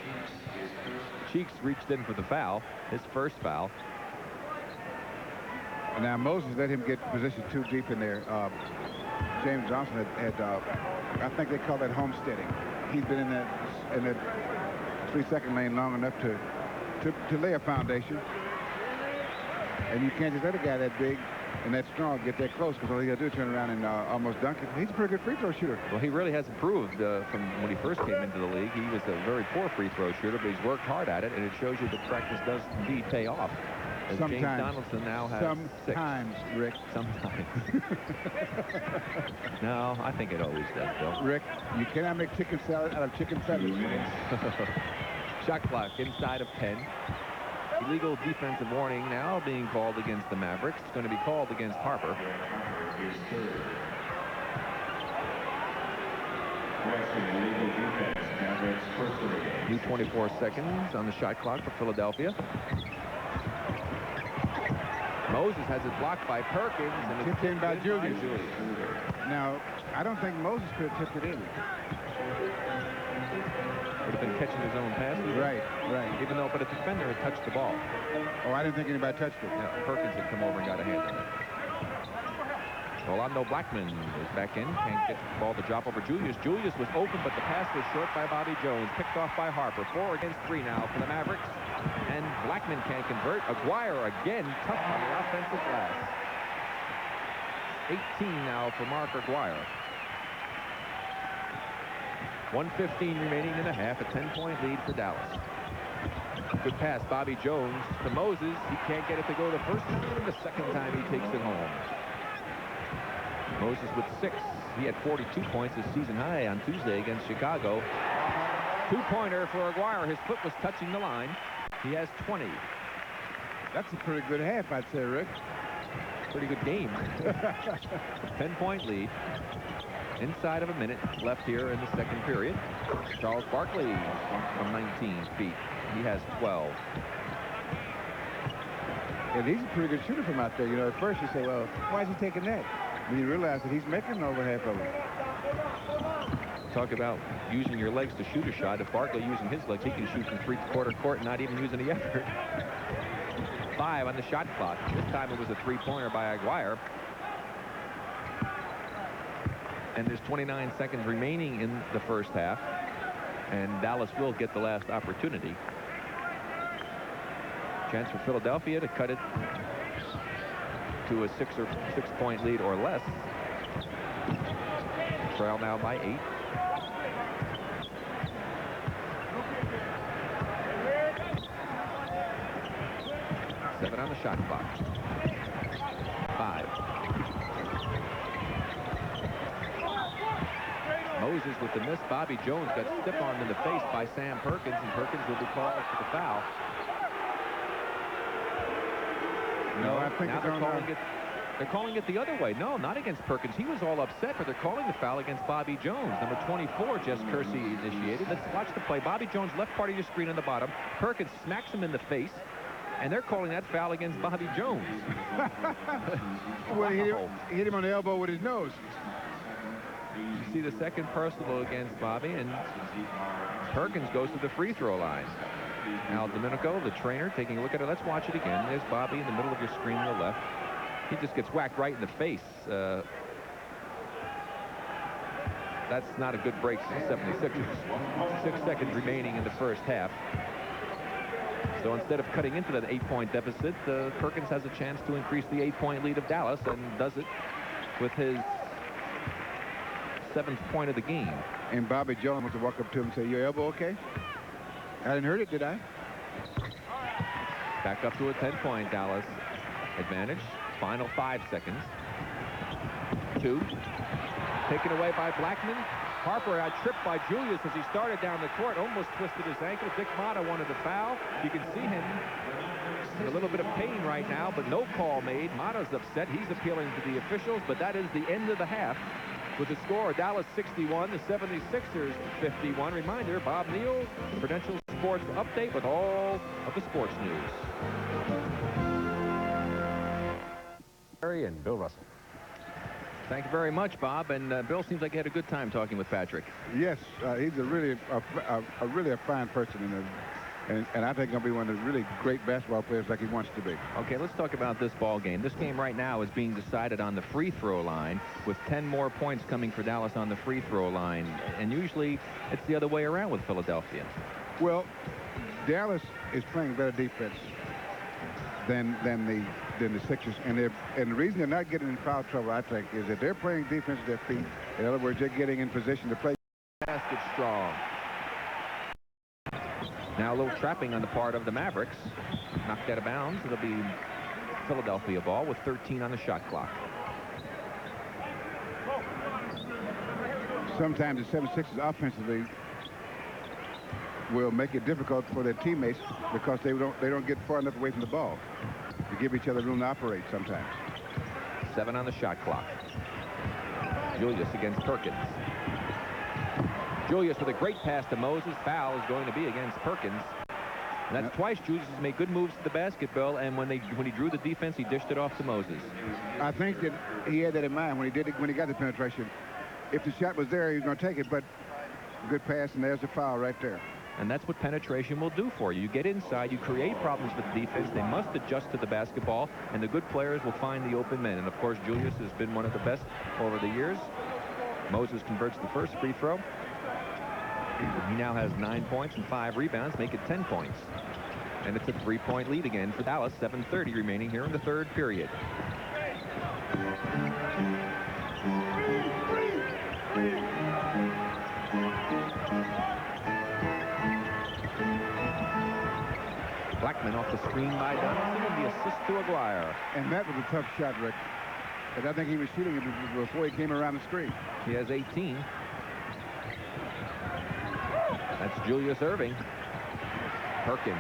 Cheeks reached in for the foul, his first foul. Now, Moses let him get positioned too deep in there. James Johnson had I think they call that homesteading. He's been in that 3-second lane long enough to lay a foundation. And you can't just let a guy that big and that strong get that close, because all he got to do is turn around and almost dunk it. He's a pretty good free throw shooter. Well, he really has improved from when he first came into the league. He was a very poor free throw shooter, but he's worked hard at it, and it shows you that practice does indeed pay off. As sometimes. James Donaldson now has sometimes, 6. Rick. Sometimes. No, I think it always does, Bill. Rick, you cannot make chicken salad out of chicken feathers. Shot clock inside of 10. Illegal defensive warning now being called against the Mavericks. It's going to be called against Harper. 24 seconds on the shot clock for Philadelphia. Moses has it blocked by Perkins, and it's tipped in by Julius. Now, I don't think Moses could have tipped it in. Would have been catching his own pass. Right. Even though, but a defender had touched the ball. Oh, I didn't think anybody touched it. No, Perkins had come over and got a hand on it. Rolando Blackman is back in. Can't get the ball to drop over Julius. Julius was open, but the pass was short by Bobby Jones. Picked off by Harper. 4 against 3 now for the Mavericks. And Blackman can't convert. Aguirre again tough on the offensive glass. 18 now for Mark Aguirre. 1:15 remaining in the half. A 10-point lead for Dallas. Good pass, Bobby Jones to Moses. He can't get it to go the first time, and the second time he takes it home. Moses with 6. He had 42 points, his season high on Tuesday against Chicago. 2-pointer for Aguirre. His foot was touching the line. He has 20. That's a pretty good half, I'd say, Rick. Pretty good game. 10-point lead. Inside of a minute left here in the second period. Charles Barkley from 19 feet. He has 12. And he's a pretty good shooter from out there. You know, at first you say, well, why is he taking that? when you realize that he's making over half of it. Talk about using your legs to shoot a shot. If Barkley using his legs, he can shoot from three-quarter court and not even use any effort. 5 on the shot clock. This time it was a three-pointer by Aguirre. And there's 29 seconds remaining in the first half. And Dallas will get the last opportunity. Chance for Philadelphia to cut it to a 6-point lead or less. Trail now by 8. Seven on the shot clock. 5. Moses with the miss. Bobby Jones got stiff-armed in the face by Sam Perkins, and Perkins will be called for the foul. No, I think now they're calling it the other way. No, not against Perkins. He was all upset, but they're calling the foul against Bobby Jones. Number 24, Jess Kersey initiated. Let's watch the play. Bobby Jones, left part of your screen on the bottom. Perkins smacks him in the face, and they're calling that foul against Bobby Jones. Well, he hit him on the elbow with his nose. You see the second personal against Bobby, and Perkins goes to the free throw line. Al Domenico, the trainer, taking a look at it. Let's watch it again. There's Bobby in the middle of your screen on the left. He just gets whacked right in the face. That's not a good break for the 76ers. 6 seconds remaining in the first half. So instead of cutting into that 8-point deficit, Perkins has a chance to increase the 8-point lead of Dallas, and does it with his 7th point of the game. And Bobby Jones wants to walk up to him and say, "Your elbow okay?" I didn't hurt it, did I? Back up to a 10-point Dallas advantage. Final 5 seconds. 2. Taken away by Blackman. Harper got tripped by Julius as he started down the court. Almost twisted his ankle. Dick Motta wanted the foul. You can see him in a little bit of pain right now, but no call made. Motta's upset. He's appealing to the officials, but that is the end of the half. With the score, Dallas 61, the 76ers 51. Reminder, Bob Neal, Prudential Sports Update with all of the sports news. Harry and Bill Russell. Thank you very much, Bob. And Bill, seems like you had a good time talking with Patrick. Yes, he's a really fine person, and I think he'll be one of the really great basketball players like he wants to be. Okay, let's talk about this ball game. This game right now is being decided on the free throw line, with 10 more points coming for Dallas on the free throw line. And usually it's the other way around with Philadelphia. Well, Dallas is playing better defense than the Sixers, and the reason they're not getting in foul trouble, I think, is that they're playing defense with their feet. In other words, they're getting in position to play. Basket strong. Now a little trapping on the part of the Mavericks. Knocked out of bounds. It'll be Philadelphia ball with 13 on the shot clock. Sometimes the 76ers offensively will make it difficult for their teammates because they don't get far enough away from the ball to give each other room to operate sometimes. 7 on the shot clock. Julius against Perkins. Julius with a great pass to Moses. Foul is going to be against Perkins. And that's twice Julius has made good moves to the basketball, and when he drew the defense, he dished it off to Moses. I think that he had that in mind when he got the penetration. If the shot was there, he was going to take it, but good pass, and there's the foul right there. And that's what penetration will do for you. You get inside, you create problems with the defense. They must adjust to the basketball, and the good players will find the open men. And, of course, Julius has been one of the best over the years. Moses converts the first free throw. He now has 9 points and 5 rebounds, make it 10 points. And it's a 3-point lead again for Dallas. 7:30 remaining here in the third period. Blackman off the screen by Donaldson, and the assist to Aguirre. And that was a tough shot, Rick. But I think he was shooting it before he came around the screen. He has 18. That's Julius Erving. Perkins.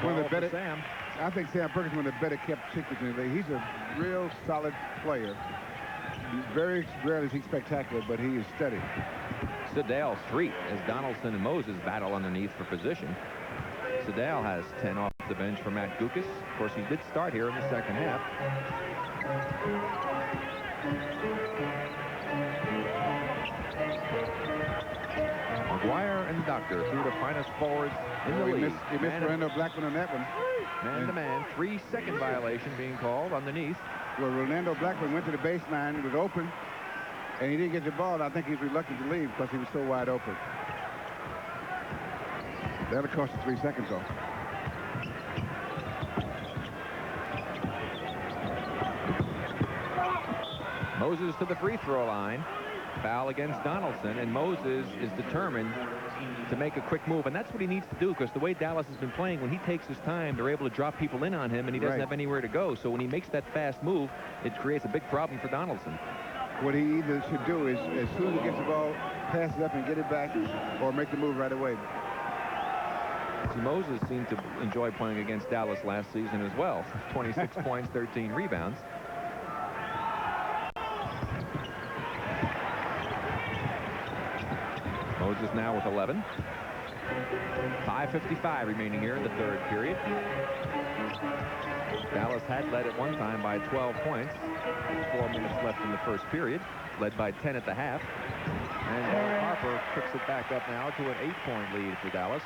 One of the better, I think Sam Perkins is one of the better kept secrets in the league. He's a real solid player. Very rarely is he spectacular, but he is steady. Sedale 3 as Donaldson and Moses battle underneath for position. Sedale has 10 off the bench for Matt Gukas. Of course, he did start here in the second half. McGuire and Doctor, two of the finest forwards in the league. He missed Rolando Blackman on that one. Man-to-man, 3-second violation being called underneath. Well, Rolando Blackman went to the baseline, was open, and he didn't get the ball. I think he was reluctant to leave because he was so wide open. That'll cost you 3 seconds off. Moses to the free throw line. Foul against Donaldson, and Moses is determined to make a quick move, and that's what he needs to do, because the way Dallas has been playing, when he takes his time, they're able to drop people in on him, and he doesn't have anywhere to go. So when he makes that fast move, it creates a big problem for Donaldson. What he either should do is, as soon as he gets the ball, pass it up and get it back, or make the move right away. See, Moses seemed to enjoy playing against Dallas last season as well. 26 points, 13 rebounds. Moses now with 11. 5:55 remaining here in the third period. Dallas had led at one time by 12 points. 4 minutes left in the first period. Led by 10 at the half. And Harper picks it back up now to an 8-point lead for Dallas.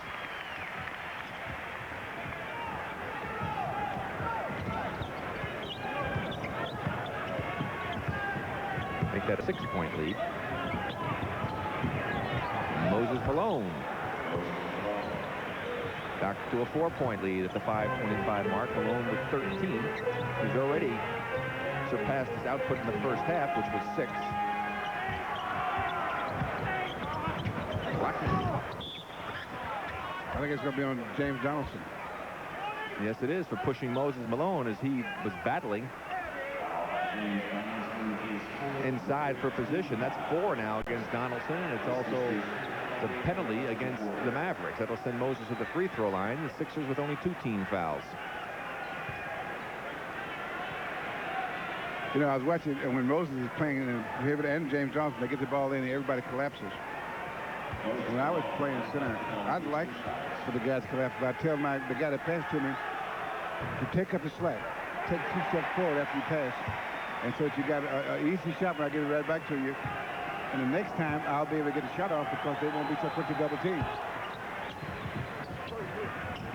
Make that a 6-point lead. Moses Malone back to a 4-point lead at the 5:25 mark. Malone with 13. He's already surpassed his output in the first half, which was 6. I think it's going to be on James Donaldson. Yes, it is, for pushing Moses Malone as he was battling inside for position. That's 4 now against Donaldson, and it's also the penalty against the Mavericks. That'll send Moses to the free throw line. The Sixers with only 2 team fouls. You know, I was watching, and when Moses is playing, and James Johnson, they get the ball in, and everybody collapses. When I was playing center, I'd like for the guys to collapse, but I tell the guy that passed to me to take up the slack. Take 2 steps forward after you pass. And so that you got an easy shot when I get it right back to you. And the next time, I'll be able to get a shot off because they won't be so quick to double team.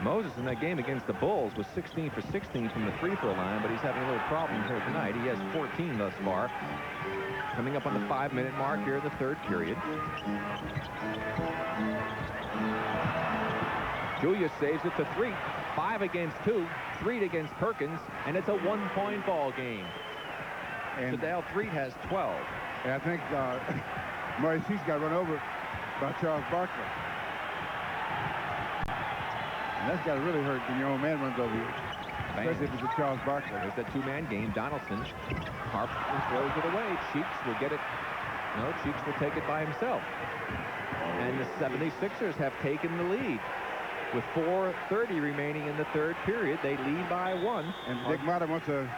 Moses in that game against the Bulls was 16 for 16 from the free throw line, but he's having a little problem here tonight. He has 14 thus far. Coming up on the 5-minute mark here in the third period. Julius saves it to 3. 5 against 2. 3 against Perkins, and it's a 1-point ball game. And Sedale Threet has 12. And I think Maurice got run over by Charles Barkley. And that's got to really hurt when your own man runs over you. Especially if it's a Charles Barkley. There's that 2-man game. Donaldson, Harper throws it away. Cheeks will get it. No, Cheeks will take it by himself. And the 76ers have taken the lead. With 4:30 remaining in the third period, they lead by 1. And Dick Motta wants a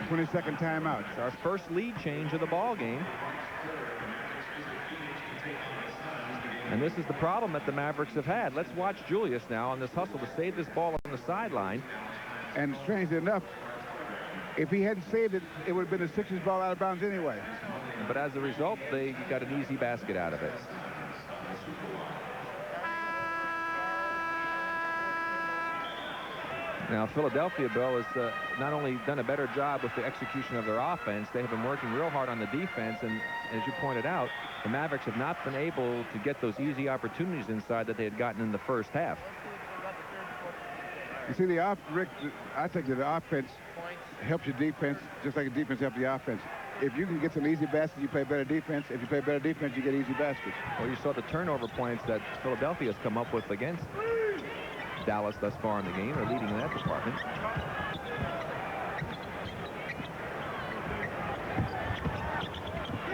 20-second timeout. It's our first lead change of the ball game. And this is the problem that the Mavericks have had. Let's watch Julius now on this hustle to save this ball on the sideline. And strangely enough, if he hadn't saved it, it would have been a Sixers ball out of bounds anyway. But as a result, they got an easy basket out of it. Now, Philadelphia, Bill, has not only done a better job with the execution of their offense, they have been working real hard on the defense, and as you pointed out, the Mavericks have not been able to get those easy opportunities inside that they had gotten in the first half. You see, Rick, I think that the offense helps your defense just like the defense helps the offense. If you can get some easy baskets, you play better defense. If you play better defense, you get easy baskets. Well, you saw the turnover points that Philadelphia has come up with against Dallas thus far in the game. They're leading in that department.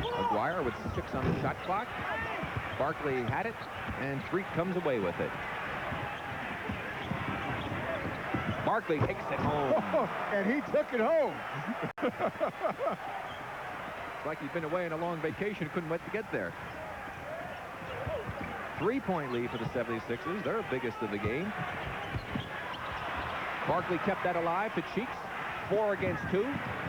McGuire with 6 on the shot clock. Barkley had it, and Threet comes away with it. Barkley takes it home. And he took it home. It's like he's been away on a long vacation, couldn't wait to get there. 3-point lead for the 76ers, their biggest of the game. Barkley kept that alive to Cheeks. 4 against 2.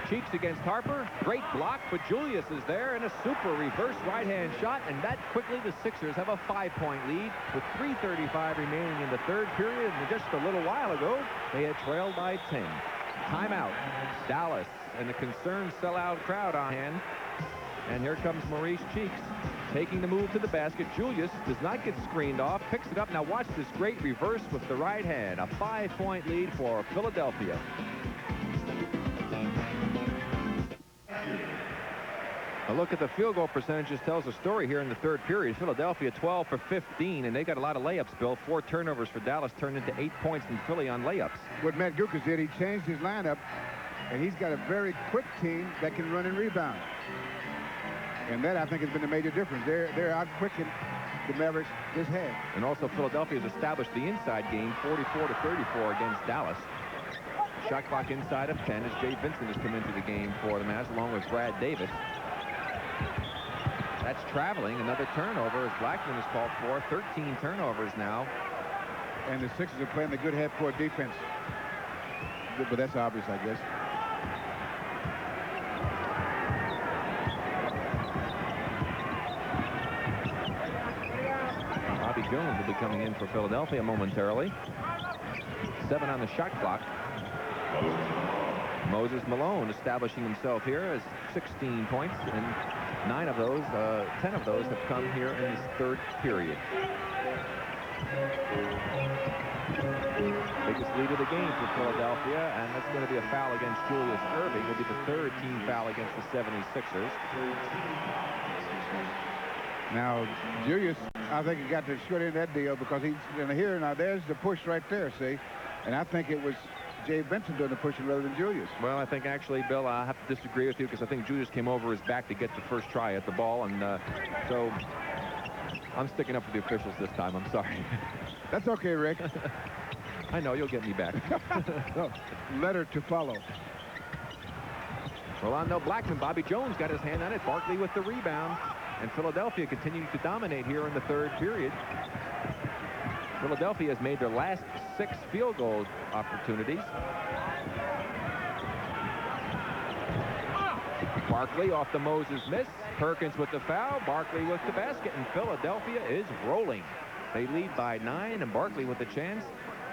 Cheeks against Harper. Great block, but Julius is there, and a super reverse right-hand shot, and that quickly the Sixers have a 5-point lead with 3:35 remaining in the third period, and just a little while ago, they had trailed by 10. Timeout. Dallas and the concerned sellout crowd on hand. And here comes Maurice Cheeks taking the move to the basket. Julius does not get screened off, picks it up. Now watch this great reverse with the right hand. A 5-point lead for Philadelphia. A look at the field goal percentages tells a story here in the third period. Philadelphia 12 for 15, and they got a lot of layups, Bill. 4 turnovers for Dallas turned into 8 points in Philly on layups. What Matt Guokas did, he changed his lineup, and he's got a very quick team that can run and rebound. And that, I think, has been a major difference. They're out-quicking the Mavericks this half. And also, Philadelphia has established the inside game 44 to 34 against Dallas. Shot clock inside of 10 as Jay Vincent has come into the game for the Mavs along with Brad Davis. That's traveling. Another turnover as Blackman is called for. 13 turnovers now. And the Sixers are playing the good half-court defense. But that's obvious, I guess. Bobby Jones will be coming in for Philadelphia momentarily. 7 on the shot clock. Moses Malone establishing himself here as 16 points, and 10 of those have come here in this third period. Biggest lead of the game for Philadelphia, and that's going to be a foul against Julius Erving. Will be the third team foul against the 76ers. Now, Julius, I think he got the short end of that deal because he's in here. Now, there's the push right there, see? And I think it was Jay Benson doing the pushing rather than Julius. Well, I think actually, Bill, I have to disagree with you because I think Julius came over his back to get the first try at the ball, and so I'm sticking up for the officials this time. I'm sorry. That's okay, Rick. I know, you'll get me back. No, letter to follow. Rolando Blackman, Bobby Jones got his hand on it. Barkley with the rebound. And Philadelphia continuing to dominate here in the third period. Philadelphia has made their last 6 field goal opportunities. Barkley off the Moses miss. Perkins with the foul. Barkley with the basket. And Philadelphia is rolling. They lead by 9, and Barkley with a chance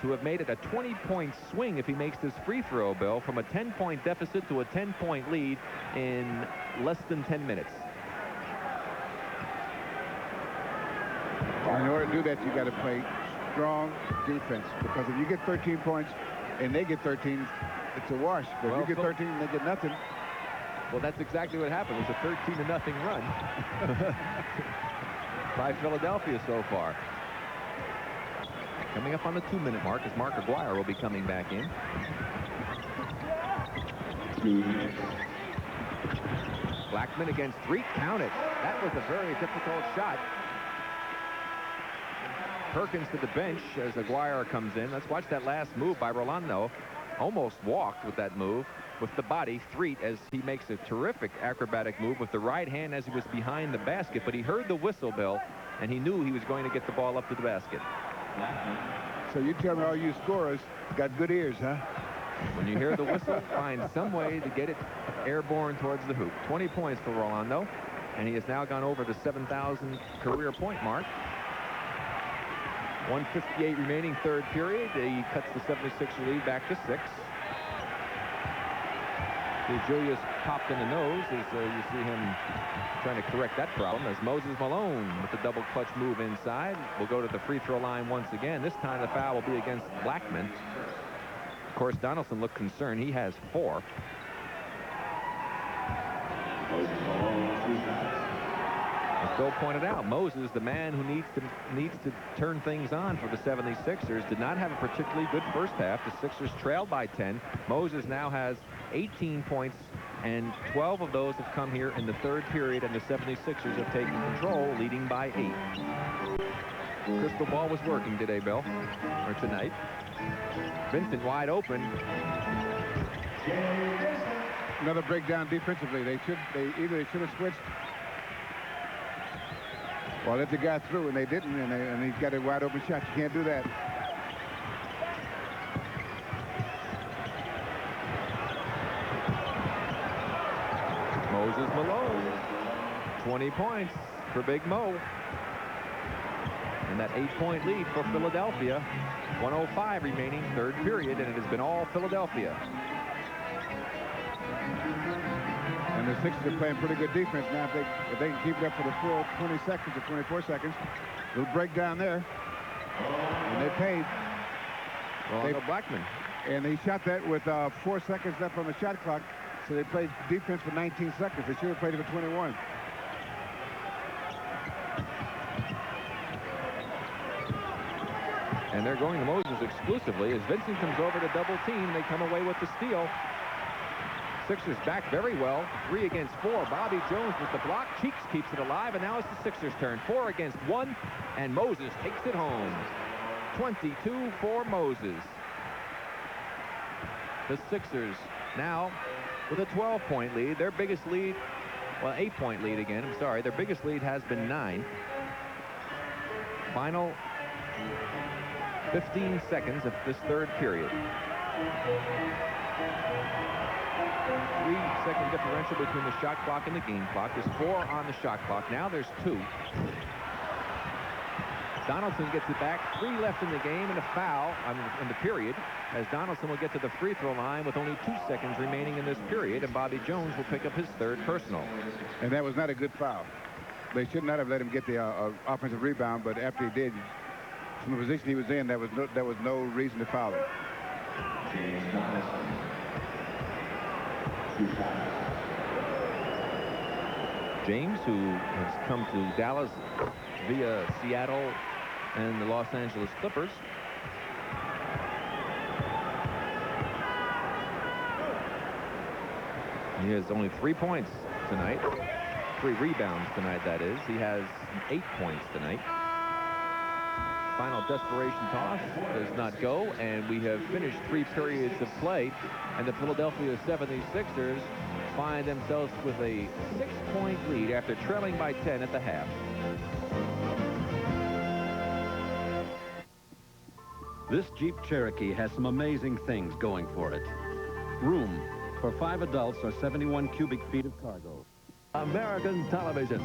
to have made it a 20-point swing if he makes this free throw, Bill, from a 10-point deficit to a 10-point lead in less than 10 minutes. In order to do that, you got to play strong defense, because if you get 13 points and they get 13, it's a wash. But if you get 13 and they get nothing. Well, that's exactly what happened. It was a 13-0 run by Philadelphia so far. Coming up on the 2-minute mark as Mark Aguirre will be coming back in. Blackman against 3. Count it. That was a very difficult shot. Perkins to the bench as Aguirre comes in. Let's watch that last move by Rolando. Almost walked with that move with the body. Threet as he makes a terrific acrobatic move with the right hand as he was behind the basket, but he heard the whistle, Bill, and he knew he was going to get the ball up to the basket. So you tell me all you scorers got good ears, huh? When you hear the whistle, find some way to get it airborne towards the hoop. 20 points for Rolando, and he has now gone over the 7,000 career point mark. 1:58 remaining third period. He cuts the 76er lead back to 6. Julius popped in the nose as you see him trying to correct that problem as Moses Malone with the double clutch move inside will go to the free throw line once again. This time the foul will be against Blackman. Of course, Donaldson looked concerned. He has 4. As Bill pointed out, Moses, the man who needs to turn things on for the 76ers, did not have a particularly good first half. The Sixers trailed by 10. Moses now has 18 points, and 12 of those have come here in the third period, and the 76ers have taken control, leading by 8. Crystal ball was working today, Bill, or tonight. Vincent wide open. Another breakdown defensively. Either they should have switched or let the guy through, and they didn't, and he's got a wide open shot. You can't do that. Moses Malone, 20 points for Big Mo. And that 8-point lead for Philadelphia. 1:05 remaining, third period, and it has been all Philadelphia. And the Sixers are playing pretty good defense now. If they can keep it up for the full 20 seconds or 24 seconds, it'll break down there. And they paid. Blackman. And he shot that with 4 seconds left on the shot clock. So they played defense for 19 seconds. They should have played it for 21. And they're going to Moses exclusively as Vincent comes over to double team. They come away with the steal. Sixers back very well. 3 against 4. Bobby Jones with the block. Cheeks keeps it alive, and now it's the Sixers' turn. 4 against 1, and Moses takes it home. 22 for Moses. The Sixers now with a 12-point lead. Their biggest lead, well, 8-point lead again. I'm sorry. Their biggest lead has been 9. Final 15 seconds of this third period. 3-second differential between the shot clock and the game clock. There's 4 on the shot clock. Now there's 2. Donaldson gets it back. 3 left in the game and a foul in the period, as Donaldson will get to the free throw line with only 2 seconds remaining in this period, and Bobby Jones will pick up his third personal. And that was not a good foul. They should not have let him get the offensive rebound, but after he did, from the position he was in, there was no reason to foul him. James, who has come to Dallas via Seattle and the Los Angeles Clippers. He has only 3 points tonight. 3 rebounds tonight, that is. He has 8 points tonight. Final desperation toss does not go, and we have finished 3 periods of play, and the Philadelphia 76ers find themselves with a 6-point lead after trailing by 10 at the half. This Jeep Cherokee has some amazing things going for it. Room for 5 adults or 71 cubic feet of cargo. American television.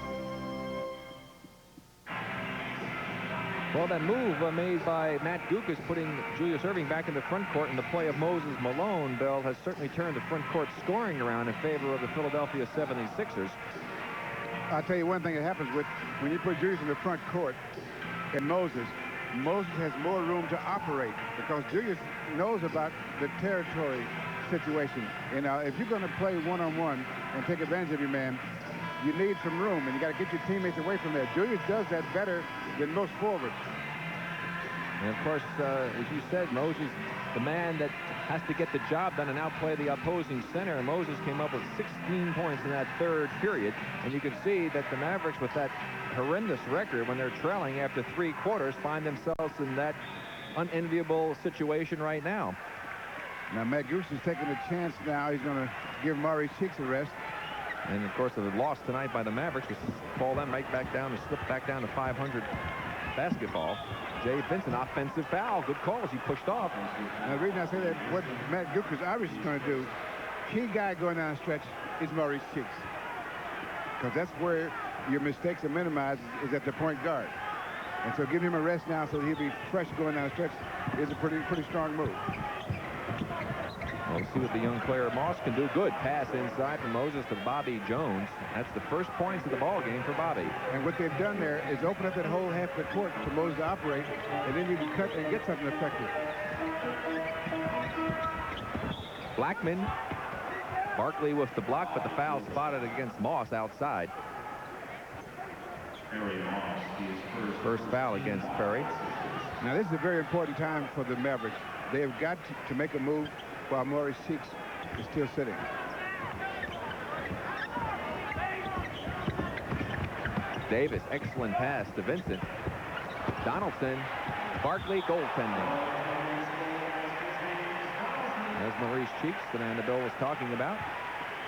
Well, that move made by Matt Gukas, putting Julius Erving back in the front court, and the play of Moses Malone, Bill, has certainly turned the front court scoring around in favor of the Philadelphia 76ers. I'll tell you one thing that happens when you put Julius in the front court and Moses has more room to operate because Julius knows about the territory situation. You know, if you're going to play one-on-one and take advantage of your man, you need some room, and you got to get your teammates away from there. Julius does that better than most forwards. And of course, as you said, Moses, the man that has to get the job done and outplay the opposing center. And Moses came up with 16 points in that third period. And you can see that the Mavericks, with that horrendous record when they're trailing after 3 quarters, find themselves in that unenviable situation right now. Now, Matt Goose is taking a chance now. He's going to give Maurice Cheeks a rest. And, of course, the loss tonight by the Mavericks was fall them right back down and slip back down to 500 basketball. Jay Vincent, offensive foul. Good call as he pushed off. Now, the reason I say that, what Matt Goose Irish is going to do, key guy going down the stretch is Maurice Cheeks. Because that's where your mistakes are minimized, is at the point guard. And so give him a rest now so he'll be fresh going down the stretch is a pretty strong move. We'll see what the young player Moss can do. Good pass inside from Moses to Bobby Jones. That's the first points of the ball game for Bobby. And what they've done there is open up that whole half of the court for Moses to operate, and then you can cut and get something effective. Blackman. Barkley with the block, but the foul spotted against Moss outside. First foul against Perry. Now, this is a very important time for the Mavericks. They have got to make a move while Maurice Cheeks is still sitting. Davis, excellent pass to Vincent. Donaldson, Barkley goaltending. Maurice Cheeks, the man that Bill was talking about.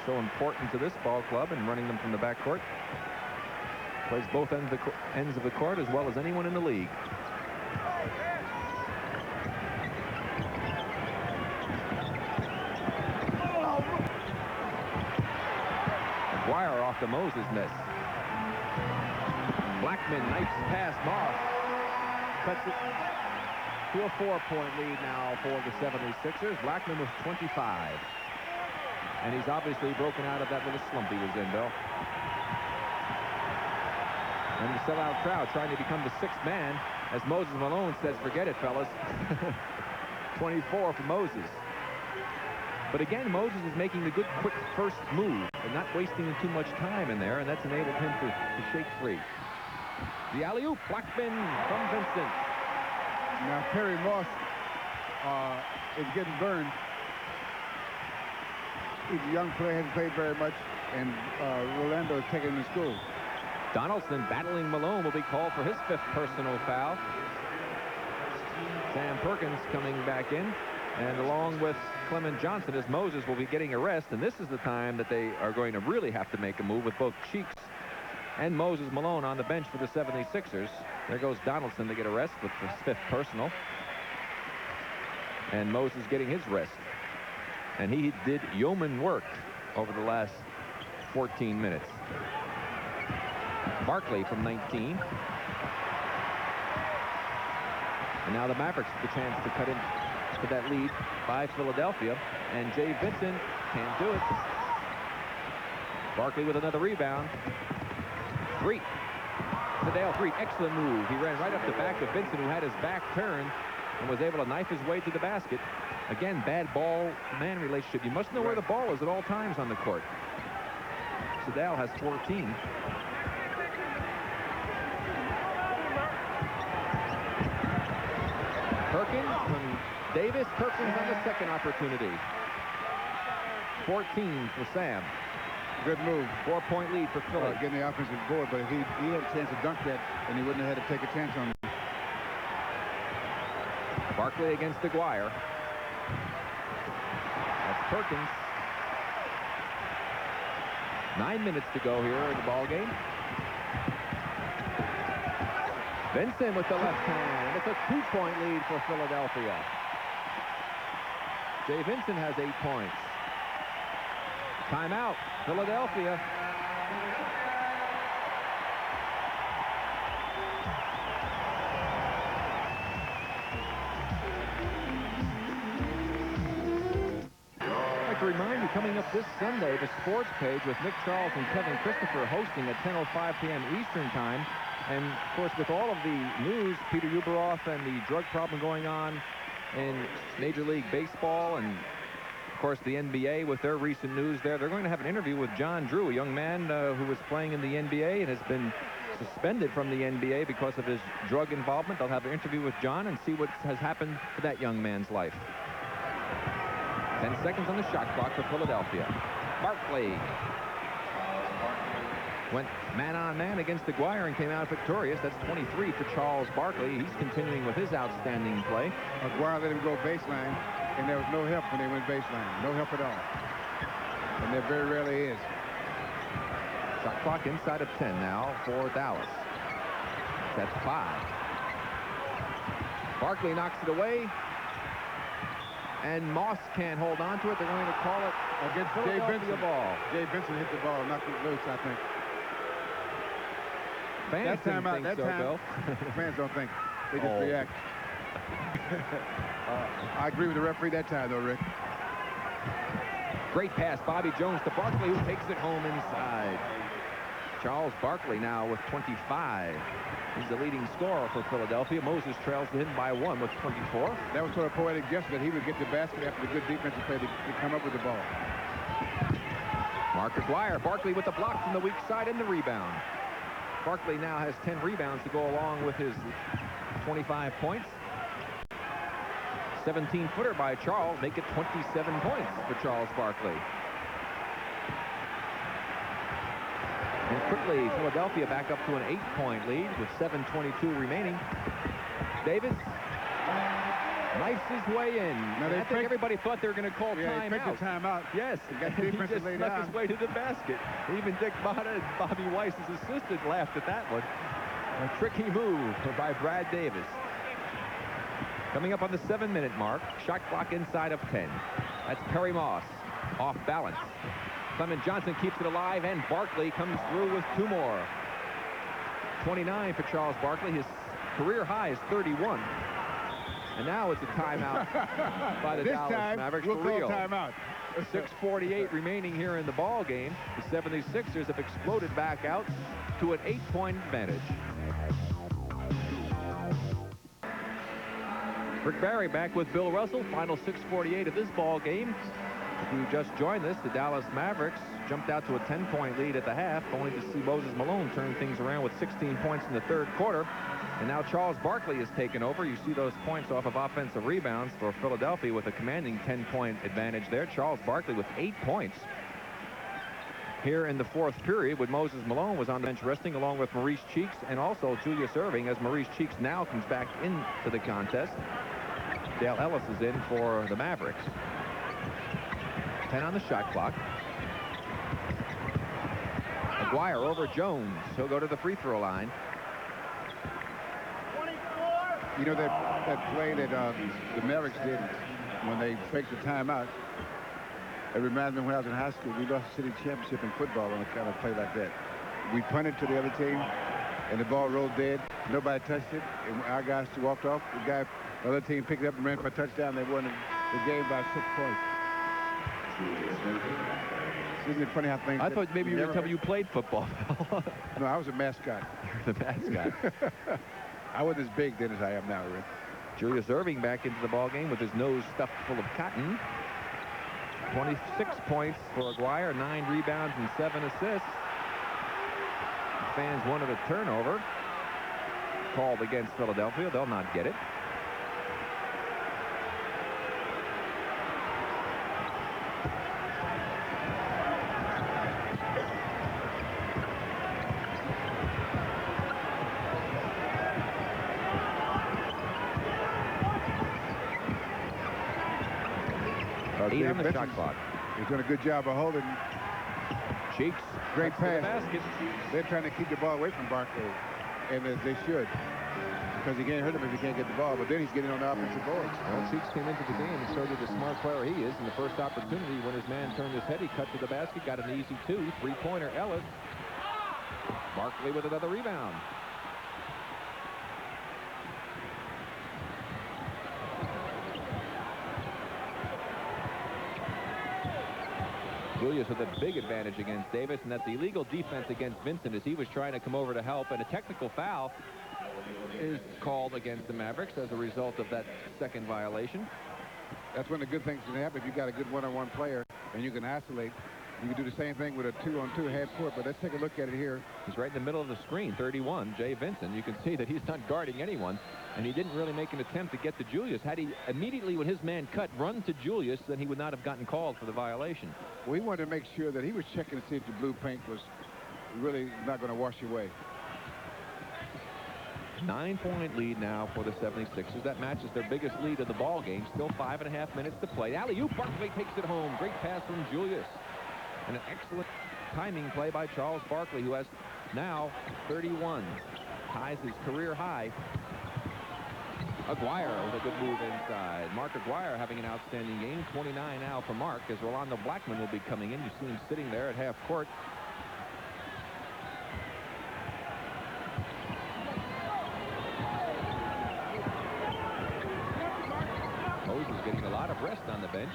So important to this ball club and running them from the backcourt. Plays both ends of the court as well as anyone in the league. Maguire off the Moses miss. Blackman, nice pass. Moss cuts it to a 4-point lead now for the 76ers. Blackman with 25. And he's obviously broken out of that little slump he was in, Bill. And the sellout crowd trying to become the sixth man, as Moses Malone says, forget it, fellas. 24 for Moses. But again, Moses is making the good, quick first move and not wasting too much time in there, and that's enabled him to shake free. The alley-oop, Blackman from Vincent. Now, Perry Moss is getting burned. He's a young player, hasn't played very much, and Rolando is taking him to school. Donaldson battling Malone will be called for his 5th personal foul. Sam Perkins coming back in, and along with Clement Johnson, as Moses will be getting a rest, and this is the time that they are going to really have to make a move with both Cheeks and Moses Malone on the bench for the 76ers. There goes Donaldson to get a rest with his 5th personal. And Moses getting his rest. And he did yeoman work over the last 14 minutes. Barkley from 19. And now the Mavericks with the chance to cut into that lead by Philadelphia. And Jay Vincent can't do it. Barkley with another rebound. Three. Fidel, three. Excellent move. He ran right up the back of Vincent, who had his back turned and was able to knife his way to the basket. Again, bad ball-man relationship. You must know where the ball is at all times on the court. Fidel has 14. Perkins from Davis. Perkins on the second opportunity. 14 for Sam. Good move. 4-point lead for Philly. Getting the offensive board, but if he had a chance to dunk that, and he wouldn't have had to take a chance on it. Barkley against Aguirre. That's Perkins. 9 minutes to go here in the ball game. Vincent with the left hand. It's a 2-point lead for Philadelphia. Jay Vincent has 8 points. Timeout, Philadelphia. I'd like to remind you, coming up this Sunday, the sports page with Nick Charles and Kevin Christopher hosting at 10:05 p.m. Eastern Time. And, of course, with all of the news, Peter Uberoff and the drug problem going on in Major League Baseball, and, of course, the NBA with their recent news there, they're going to have an interview with John Drew, a young man who was playing in the NBA and has been suspended from the NBA because of his drug involvement. They'll have an interview with John and see what has happened to that young man's life. 10 seconds on the shot clock for Philadelphia. Barkley went man-on-man against Aguirre and came out victorious. That's 23 for Charles Barkley. He's continuing with his outstanding play. Aguirre let him go baseline, and there was no help when they went baseline. No help at all. And there very rarely is. Shot clock inside of 10 now for Dallas. That's 5. Barkley knocks it away. And Moss can't hold on to it. They're going to call it against Jay Vincent. ball. Jay Vincent hit the ball, knocked it loose, I think. Fans that time out, that so, time, Bill. fans don't think. They just react. I agree with the referee that time, though, Rick. Great pass, Bobby Jones to Barkley, who takes it home inside. Charles Barkley now with 25. He's the leading scorer for Philadelphia. Moses trails him by 1 with 24. That was sort of poetic gesture that he would get the basket after the good defensive play to come up with the ball. Mark Aguirre. Barkley with the block from the weak side and the rebound. Barkley now has 10 rebounds to go along with his 25 points. 17-footer by Charles. Make it 27 points for Charles Barkley. And quickly, Philadelphia back up to an 8-point lead with 7:22 remaining. Davis. knifes his way in. Now, I think everybody thought they were going to call timeout. timeout. Timeout. Yes, He got he defense just laid snuck down. his way to the basket. Even Dick Botta and Bobby Weiss, his assistant, laughed at that one. A tricky move by Brad Davis. Coming up on the 7-minute mark, shot clock inside of 10. That's Perry Moss, off balance. Clement Johnson keeps it alive, and Barkley comes through with 2 more. 29 for Charles Barkley. His career high is 31. And now it's a timeout by the Dallas Mavericks we'll for real. call timeout. 6:48 remaining here in the ball game. The 76ers have exploded back out to an 8-point advantage. Rick Barry back with Bill Russell. Final 6:48 of this ball game. If you just joined us, the Dallas Mavericks jumped out to a 10-point lead at the half, only to see Moses Malone turn things around with 16 points in the 3rd quarter. And now Charles Barkley has taken over. You see those points off of offensive rebounds for Philadelphia with a commanding 10-point advantage there. Charles Barkley with 8 points. Here in the 4th period, with Moses Malone was on the bench resting along with Maurice Cheeks and also Julius Erving, as Maurice Cheeks now comes back into the contest. Dale Ellis is in for the Mavericks. 10 on the shot clock. McGuire over Jones. He'll go to the free throw line. You know that play that the Mavericks did when they faked the timeout, it reminds me when I was in high school, we lost the city championship in football on a kind of play like that. We punted to the other team, and the ball rolled dead. Nobody touched it, and our guys walked off. The other team picked it up and ran for a touchdown. They won the game by 6 points. Isn't it funny how things... I thought maybe you were going to tell me you played football. No, I was a mascot. You're the mascot. I wasn't as big then as I am now, Rick. Julius Erving back into the ballgame with his nose stuffed full of cotton. 26 points for Aguirre, 9 rebounds and 7 assists. The fans wanted a turnover called against Philadelphia. They'll not get it. Eight on the shot clock. He's doing a good job of holding. Cheeks. Great pass. Basket. They're trying to keep the ball away from Barkley, and they should, because he can't hurt him if he can't get the ball. But then he's getting on the offensive boards. Well, Cheeks came into the game and showed you the smart player he is. In the first opportunity, when his man turned his head, he cut to the basket, got an easy 2. 3-pointer, Ellis. Barkley with another rebound. Julius with a big advantage against Davis, and that's illegal defense against Vincent as he was trying to come over to help, and a technical foul is called against the Mavericks as a result of that second violation. That's when the good things can happen if you've got a good one-on-one player and you can isolate. You can do the same thing with a 2-on-2 half court, but let's take a look at it here. He's right in the middle of the screen, 31, Jay Vincent. You can see that he's not guarding anyone, and he didn't really make an attempt to get to Julius. Had he immediately, when his man cut, run to Julius, then he would not have gotten called for the violation. Well, he wanted to make sure that he was checking to see if the blue paint was really not going to wash away. 9-point lead now for the 76ers. That matches their biggest lead of the ball game. Still 5.5 minutes to play. Alley-oop, Barkley takes it home. Great pass from Julius. And an excellent timing play by Charles Barkley, who has now 31. Ties his career high. Aguirre with a good move inside. Mark Aguirre having an outstanding game. 29 now for Mark, as Rolando Blackman will be coming in. You see him sitting there at half court. Moses getting a lot of rest on the bench.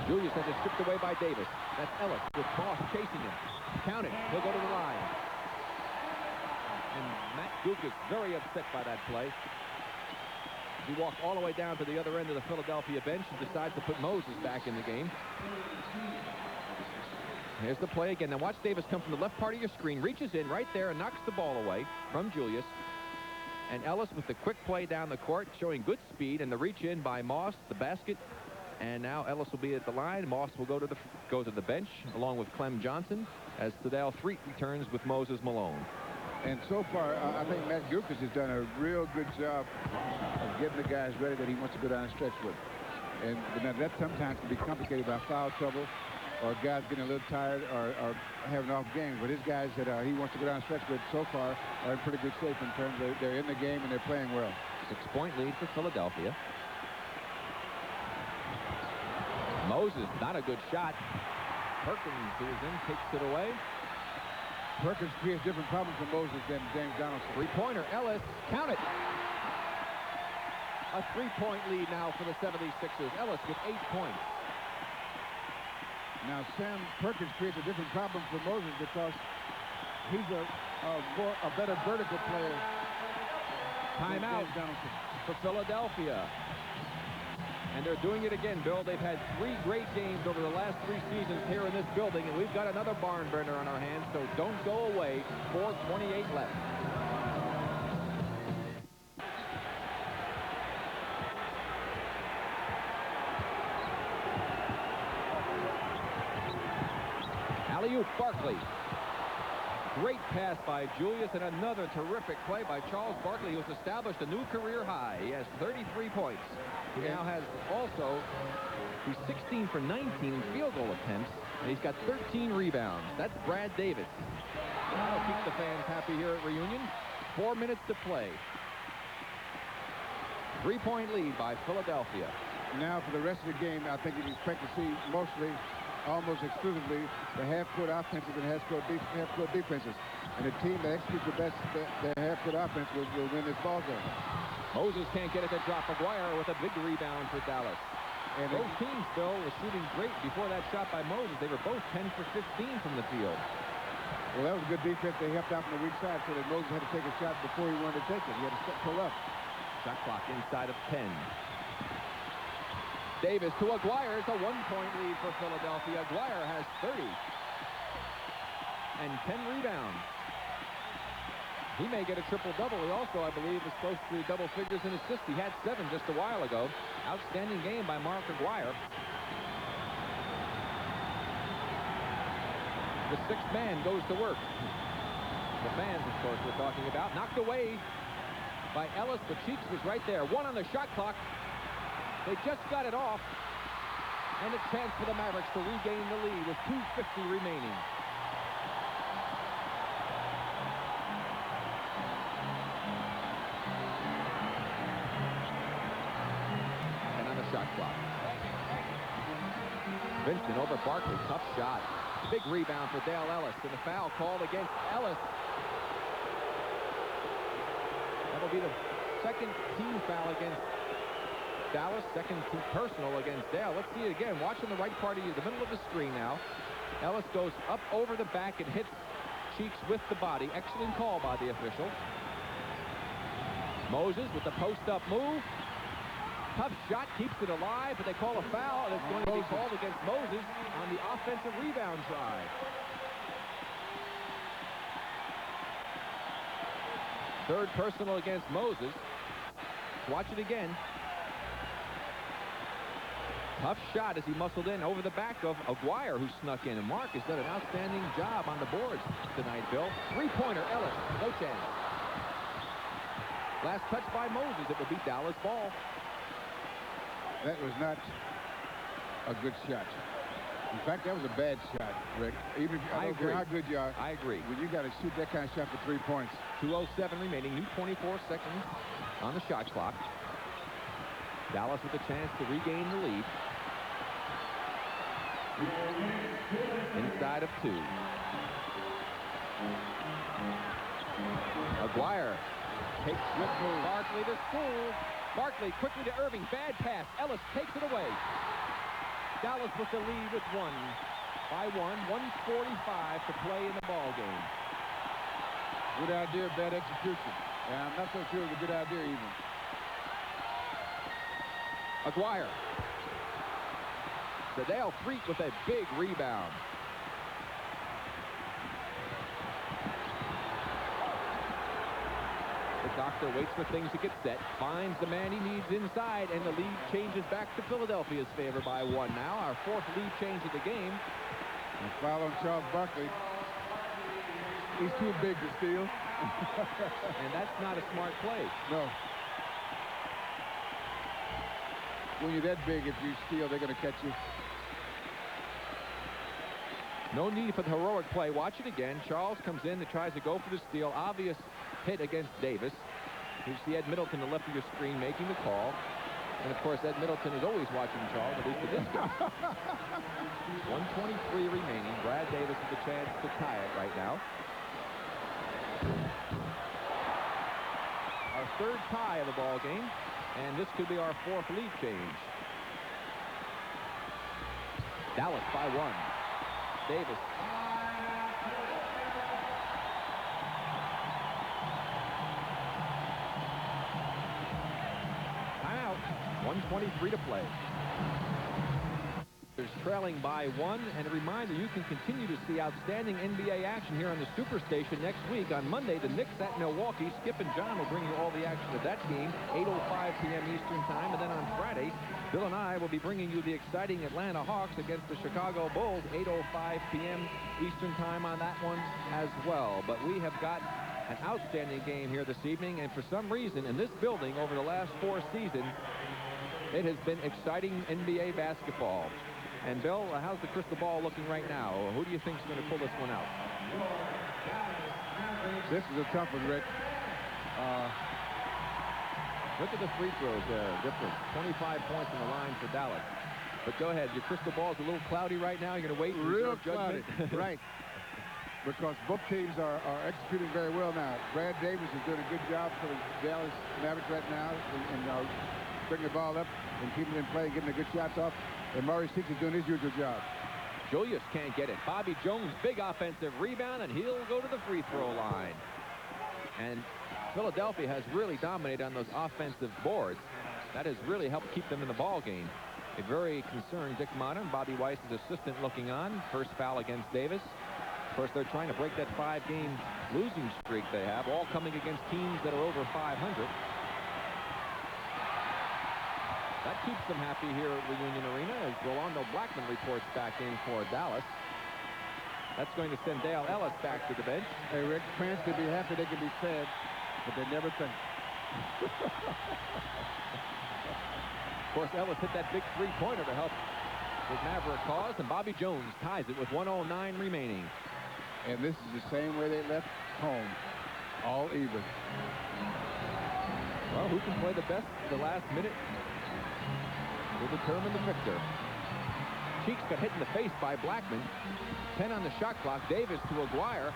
Julius has it stripped away by Davis. That's Ellis with Moss chasing him. Count it. He'll go to the line. And Matt Dukas very upset by that play. He walked all the way down to the other end of the Philadelphia bench and decides to put Moses back in the game. Here's the play again. Now watch Davis come from the left part of your screen, reaches in right there and knocks the ball away from Julius. And Ellis with the quick play down the court, showing good speed, and the reach in by Moss, the basket. And now Ellis will be at the line. Moss will go to the bench along with Clem Johnson as Tadale Threet returns with Moses Malone. And so far, I think Matt Dukas has done a real good job of getting the guys ready that he wants to go down and stretch with. And that sometimes can be complicated by foul trouble or guys getting a little tired or having off games. But his guys that he wants to go down and stretch with so far are in pretty good shape in terms of they're in the game and they're playing well. 6-point lead for Philadelphia. Moses, not a good shot. Perkins, who is in, takes it away. Perkins creates different problems for Moses than James Donaldson. Three-pointer, Ellis, count it. A 3-point lead now for the 76ers. Ellis with 8 points. Now, Sam Perkins creates a different problem for Moses because he's a better vertical player. Timeout for Philadelphia. And they're doing it again, Bill. They've had 3 great games over the last 3 seasons here in this building, and we've got another barn burner on our hands, so don't go away. 4:28 left. Alley-oop, Barkley. Great pass by Julius, and another terrific play by Charles Barkley, who has established a new career high. He has 33 points. He now has also, he's 16 for 19 in field goal attempts, and he's got 13 rebounds. That's Brad Davis. That'll keep the fans happy here at Reunion. 4 minutes to play. 3-point lead by Philadelphia. Now for the rest of the game, I think you'd expect to see mostly, almost exclusively, the half-court offenses and half-court defenses. And the team that executes the best their half-court offense will win this ball game. Moses can't get it to drop. McGuire with a big rebound for Dallas. And both teams, Bill, were shooting great before that shot by Moses. They were both 10 for 15 from the field. Well, that was a good defense. They helped out from the weak side so that Moses had to take a shot before he wanted to take it. He had to pull up. Shot clock inside of 10. Davis to Aguirre. It's a 1-point lead for Philadelphia. Aguirre has 30 and 10 rebounds. He may get a triple-double. He also, I believe, is close to double figures in assists. He had 7 just a while ago. Outstanding game by Mark Aguirre. The 6th man goes to work. The fans, of course, we're talking about. Knocked away by Ellis, but Cheeks was right there. 1 on the shot clock. They just got it off, and a chance for the Mavericks to regain the lead with 2:50 remaining. And on the shot clock. Vincent over Barkley, tough shot. Big rebound for Dale Ellis, and a foul called against Ellis. That'll be the 2nd team foul against Dallas, 2nd team personal against Dale. Let's see it again. Watch on the right part of the middle of the screen now. Ellis goes up over the back and hits Cheeks with the body. Excellent call by the official. Moses with the post-up move. Tough shot, keeps it alive, but they call a foul, and it's going to be called against Moses on the offensive rebound try. Third personal against Moses. Watch it again. Tough shot as he muscled in over the back of Aguirre, who snuck in. And Mark has done an outstanding job on the boards tonight, Bill. 3-pointer, Ellis, no chance. Last touch by Moses. It will be Dallas ball. That was not a good shot. In fact, that was a bad shot, Rick. Even if I don't care how good you are. I agree. When you got to shoot that kind of shot for 3 points. 2:07 remaining. New 24 seconds on the shot clock. Dallas with a chance to regain the lead. Inside of 2. Aguirre takes with Barkley to school. Barkley quickly to Irving. Bad pass. Ellis takes it away. Dallas with the lead with 1 by 1:45 to play in the ball game. Good idea, bad execution. And I'm not so sure it was a good idea even. Aguirre. Dale Freak with a big rebound. The doctor waits for things to get set, finds the man he needs inside, and the lead changes back to Philadelphia's favor by 1 now. Our 4th lead change of the game. And foul on Charles Barkley. He's too big to steal. And that's not a smart play. No. When you're that big, if you steal, they're going to catch you. No need for the heroic play. Watch it again. Charles comes in and tries to go for the steal. Obvious hit against Davis. You see Ed Middleton, the left of your screen, making the call. And, of course, Ed Middleton is always watching Charles, at least for this game. 1:23 remaining. Brad Davis with a chance to tie it right now. Our third tie of the ball game, and this could be our fourth lead change. Dallas by 1. Davis. Timeout. 1:23 to play. There's trailing by 1, and a reminder, you can continue to see outstanding NBA action here on the Superstation next week. On Monday, the Knicks at Milwaukee. Skip and John will bring you all the action of that game, 8:05 p.m. Eastern Time. And then on Friday, Bill and I will be bringing you the exciting Atlanta Hawks against the Chicago Bulls, 8:05 p.m. Eastern Time on that one as well. But we have got an outstanding game here this evening, and for some reason, in this building over the last 4 seasons, it has been exciting NBA basketball. And, Bill, how's the crystal ball looking right now? Who do you think is going to pull this one out? This is a tough one, Rick. Look at the free throws there. Different. 25 points on the line for Dallas. But go ahead. Your crystal ball is a little cloudy right now. You're going to wait and real reserve cloudy. judgment. Right. Because both teams are executing very well now. Brad Davis is doing a good job for the Dallas Mavericks right now and bringing the ball up and keeping it in play and getting the good shots off. And Maurice Cheeks is doing his usual job. Julius can't get it. Bobby Jones, big offensive rebound, and he'll go to the free throw line. And Philadelphia has really dominated on those offensive boards. That has really helped keep them in the ball game. A very concerned Dick Modern, Bobby Weiss's assistant, looking on. First foul against Davis. Of course, they're trying to break that 5-game losing streak they have, all coming against teams that are over 500. That keeps them happy here at Reunion Arena as Rolando Blackman reports back in for Dallas. That's going to send Dale Ellis back to the bench. Hey, Rick, fans can be happy, they can be sad, but they never think. Of course, Ellis hit that big three-pointer to help his Maverick cause, and Bobby Jones ties it with 1:09 remaining. And this is the same way they left home, all even. Well, who can play the best the last minute will determine the victor. Cheeks got hit in the face by Blackman. 10 on the shot clock. Davis to Aguirre.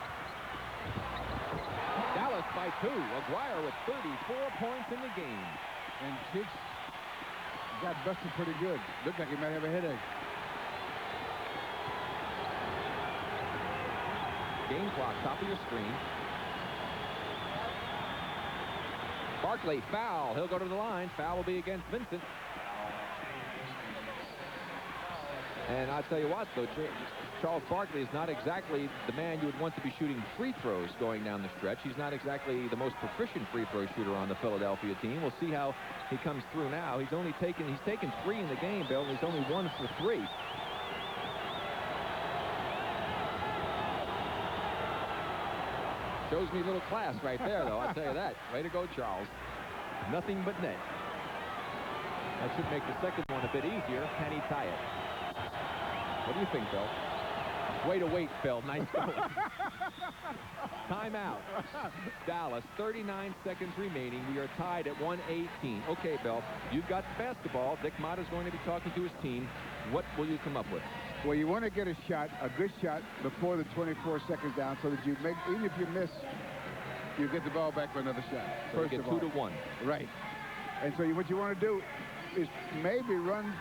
Dallas by 2. Aguirre with 34 points in the game. And Cheeks got busted pretty good. Looked like he might have a headache. Game clock, top of your screen. Barkley, foul. He'll go to the line. Foul will be against Vincent. And I'll tell you what, though, Charles Barkley is not exactly the man you would want to be shooting free throws going down the stretch. He's not exactly the most proficient free throw shooter on the Philadelphia team. We'll see how he comes through now. He's taken 3 in the game, Bill, and he's only 1 for 3. Shows me a little class right there, though, I'll tell you that. Way to go, Charles. Nothing but net. That should make the second one a bit easier. Can he tie it? What do you think, Bill? Way to wait, Phil. Nice going. Timeout. Dallas, 39 seconds remaining. We are tied at 1:18. Okay, Bill, you've got the basketball. Dick Mott is going to be talking to his team. What will you come up with? Well, you want to get a shot, a good shot, before the 24 seconds down so that you make, even if you miss, you get the ball back for another shot. So you get 2 to 1. Right. And so what you want to do is maybe run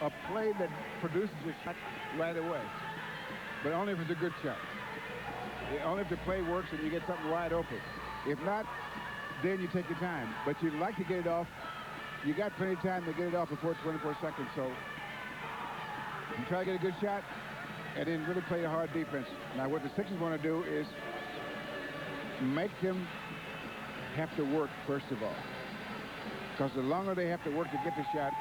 a play that produces a shot right away. But only if it's a good shot. Only if the play works and you get something wide open. If not, then you take your time. But you'd like to get it off. You got plenty of time to get it off before 24 seconds. So you try to get a good shot and then really play a hard defense. Now, what the Sixers want to do is make them have to work, first of all. Because the longer they have to work to get the shot,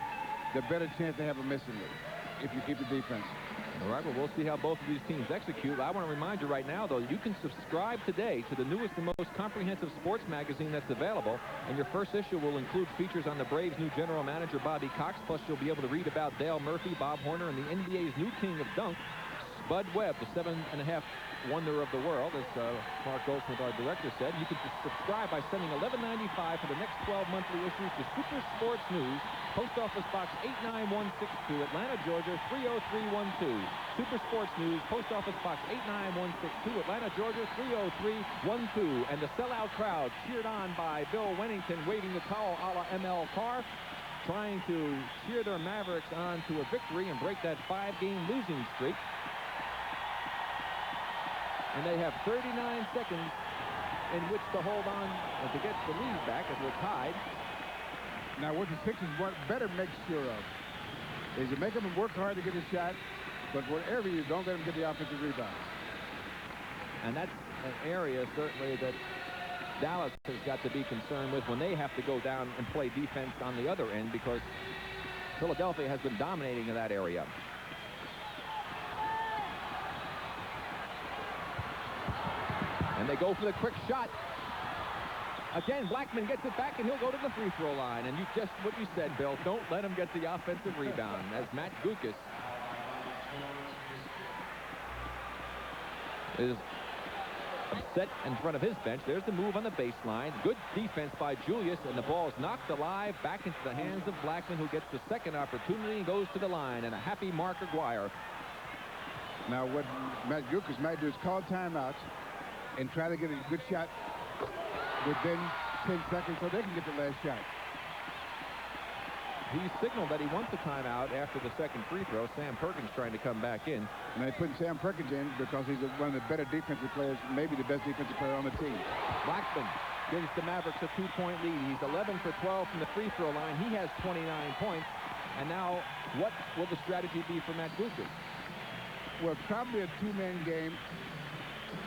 the better chance they have of missing it if you keep the defense. All right, well, we'll see how both of these teams execute. I want to remind you right now, though, you can subscribe today to the newest and most comprehensive sports magazine that's available. And your first issue will include features on the Braves' new general manager, Bobby Cox. Plus, you'll be able to read about Dale Murphy, Bob Horner, and the NBA's new king of dunk, Bud Webb, the 7.5 wonder of the world, as Mark Goldsmith, our director, said. You can subscribe by sending $11.95 for the next 12 monthly issues to Super Sports News, Post Office Box 89162, Atlanta, Georgia 30312. Super Sports News, Post Office Box 89162, Atlanta, Georgia 30312. And the sellout crowd cheered on by Bill Wennington, waving the towel a la ML Carr, trying to cheer their Mavericks on to a victory and break that 5-game losing streak. And they have 39 seconds in which to hold on and to get the lead back as we're tied. Now, what the Sixers better make sure of is you make them work hard to get a shot, but whatever you don't let them get the offensive rebound. And that's an area certainly that Dallas has got to be concerned with when they have to go down and play defense on the other end, because Philadelphia has been dominating in that area. And they go for the quick shot. Again, Blackman gets it back, and he'll go to the free throw line. And you just what you said, Bill. Don't let him get the offensive rebound. As Matt Gukas is upset in front of his bench. There's the move on the baseline. Good defense by Julius, and the ball is knocked alive back into the hands of Blackman, who gets the second opportunity and goes to the line. And a happy Mark Aguirre. Now, what Matt Gukas might do is call timeouts and try to get a good shot within 10 seconds so they can get the last shot. He signaled that he wants a timeout after the second free throw. Sam Perkins trying to come back in. And they put Sam Perkins in because he's one of the better defensive players, maybe the best defensive player on the team. Blackman gives the Mavericks a 2-point lead. He's 11 for 12 from the free throw line. He has 29 points. And now, what will the strategy be for Matt Gukas? Well, probably a two-man game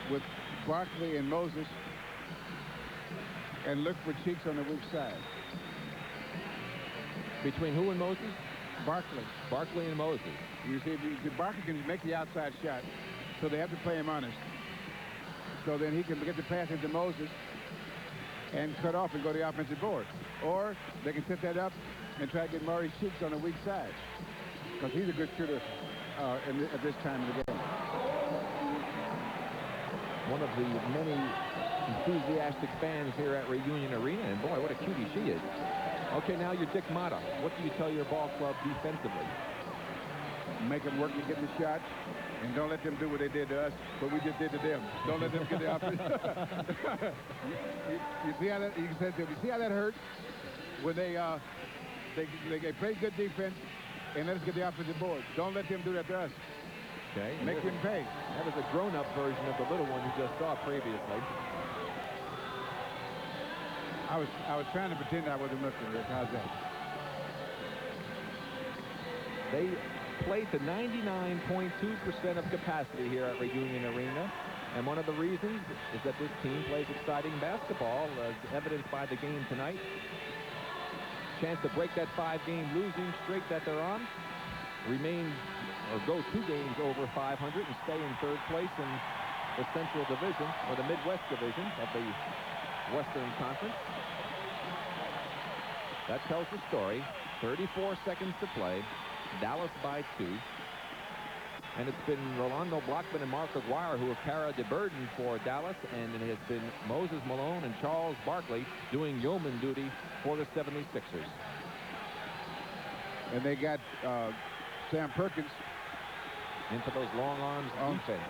with Barkley and Moses, and look for Cheeks on the weak side. Between who and Moses? Barkley. Barkley and Moses. You see, Barkley can make the outside shot, so they have to play him honest. So then he can get the pass into Moses and cut off and go to the offensive board. Or they can set that up and try to get Maurice Cheeks on the weak side, because he's a good shooter at this time of the game. One of the many enthusiastic fans here at Reunion Arena, and boy, what a cutie she is. Okay, now you're Dick Motta. What do you tell your ball club defensively? Make them work to get the shot, and don't let them do what they did to us, what we just did to them. Don't let them get the offense. you see how that? You see how that hurt when they play good defense and let us get the offensive board. Don't let them do that to us. Okay. Make him pay. That was a grown-up version of the little one you just saw previously. I was trying to pretend I wasn't looking, Rick. How's that? They play to 99.2% of capacity here at Reunion Arena. And one of the reasons is that this team plays exciting basketball, as evidenced by the game tonight. Chance to break that 5-game losing streak that they're on. Remain or go 2 games over 500 and stay in third place in the Central Division, or the Midwest Division of the Western Conference. That tells the story. 34 seconds to play. Dallas by 2. And it's been Rolando Blackman and Mark Aguirre who have carried the burden for Dallas, and it has been Moses Malone and Charles Barkley doing yeoman duty for the 76ers. And they got Sam Perkins into those long arms defense.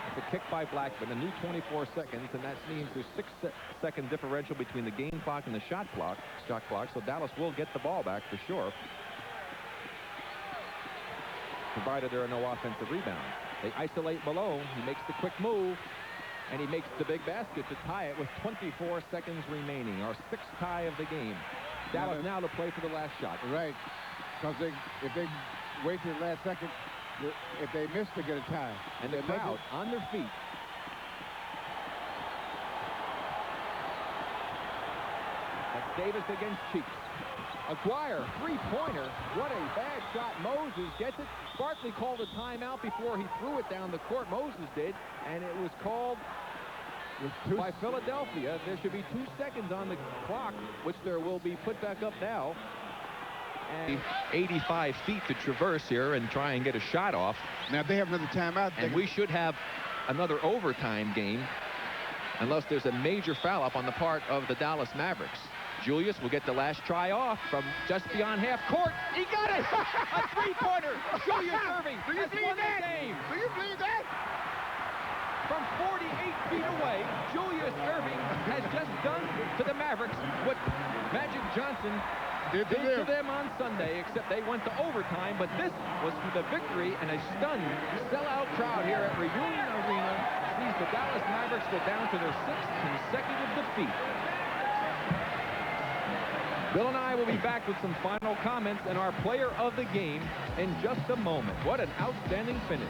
It's a kick by Blackman, a new 24 seconds, and that means there's 6-second differential between the game clock and the shot clock. So Dallas will get the ball back for sure, provided there are no offensive rebounds. They isolate Malone. He makes the quick move, and he makes the big basket to tie it with 24 seconds remaining, our 6th tie of the game. Dallas now to play for the last shot. Right, because if they wait till the last second, if they miss, they get a tie. And the crowd on their feet. That's Davis against Cheeks. Aguirre, three-pointer. What a bad shot. Moses gets it. Barkley called a timeout before he threw it down the court. Moses did, and it was called by Philadelphia. There should be 2 seconds on the clock, which there will be put back up now. And 85 feet to traverse here and try and get a shot off. Now, they have another timeout. And we should have another overtime game unless there's a major foul up on the part of the Dallas Mavericks. Julius will get the last try off from just beyond half court. He got it! A three-pointer! Julius Erving has won the game. Do you believe that? From 48 feet away, Julius Erving has just done to the Mavericks what Magic Johnson did to them on Sunday, except they went to overtime. But this was for the victory, and a stunned sellout crowd here at Reunion Arena sees the Dallas Mavericks go down to their 6th consecutive defeat. Bill and I will be back with some final comments and our player of the game in just a moment. What an outstanding finish.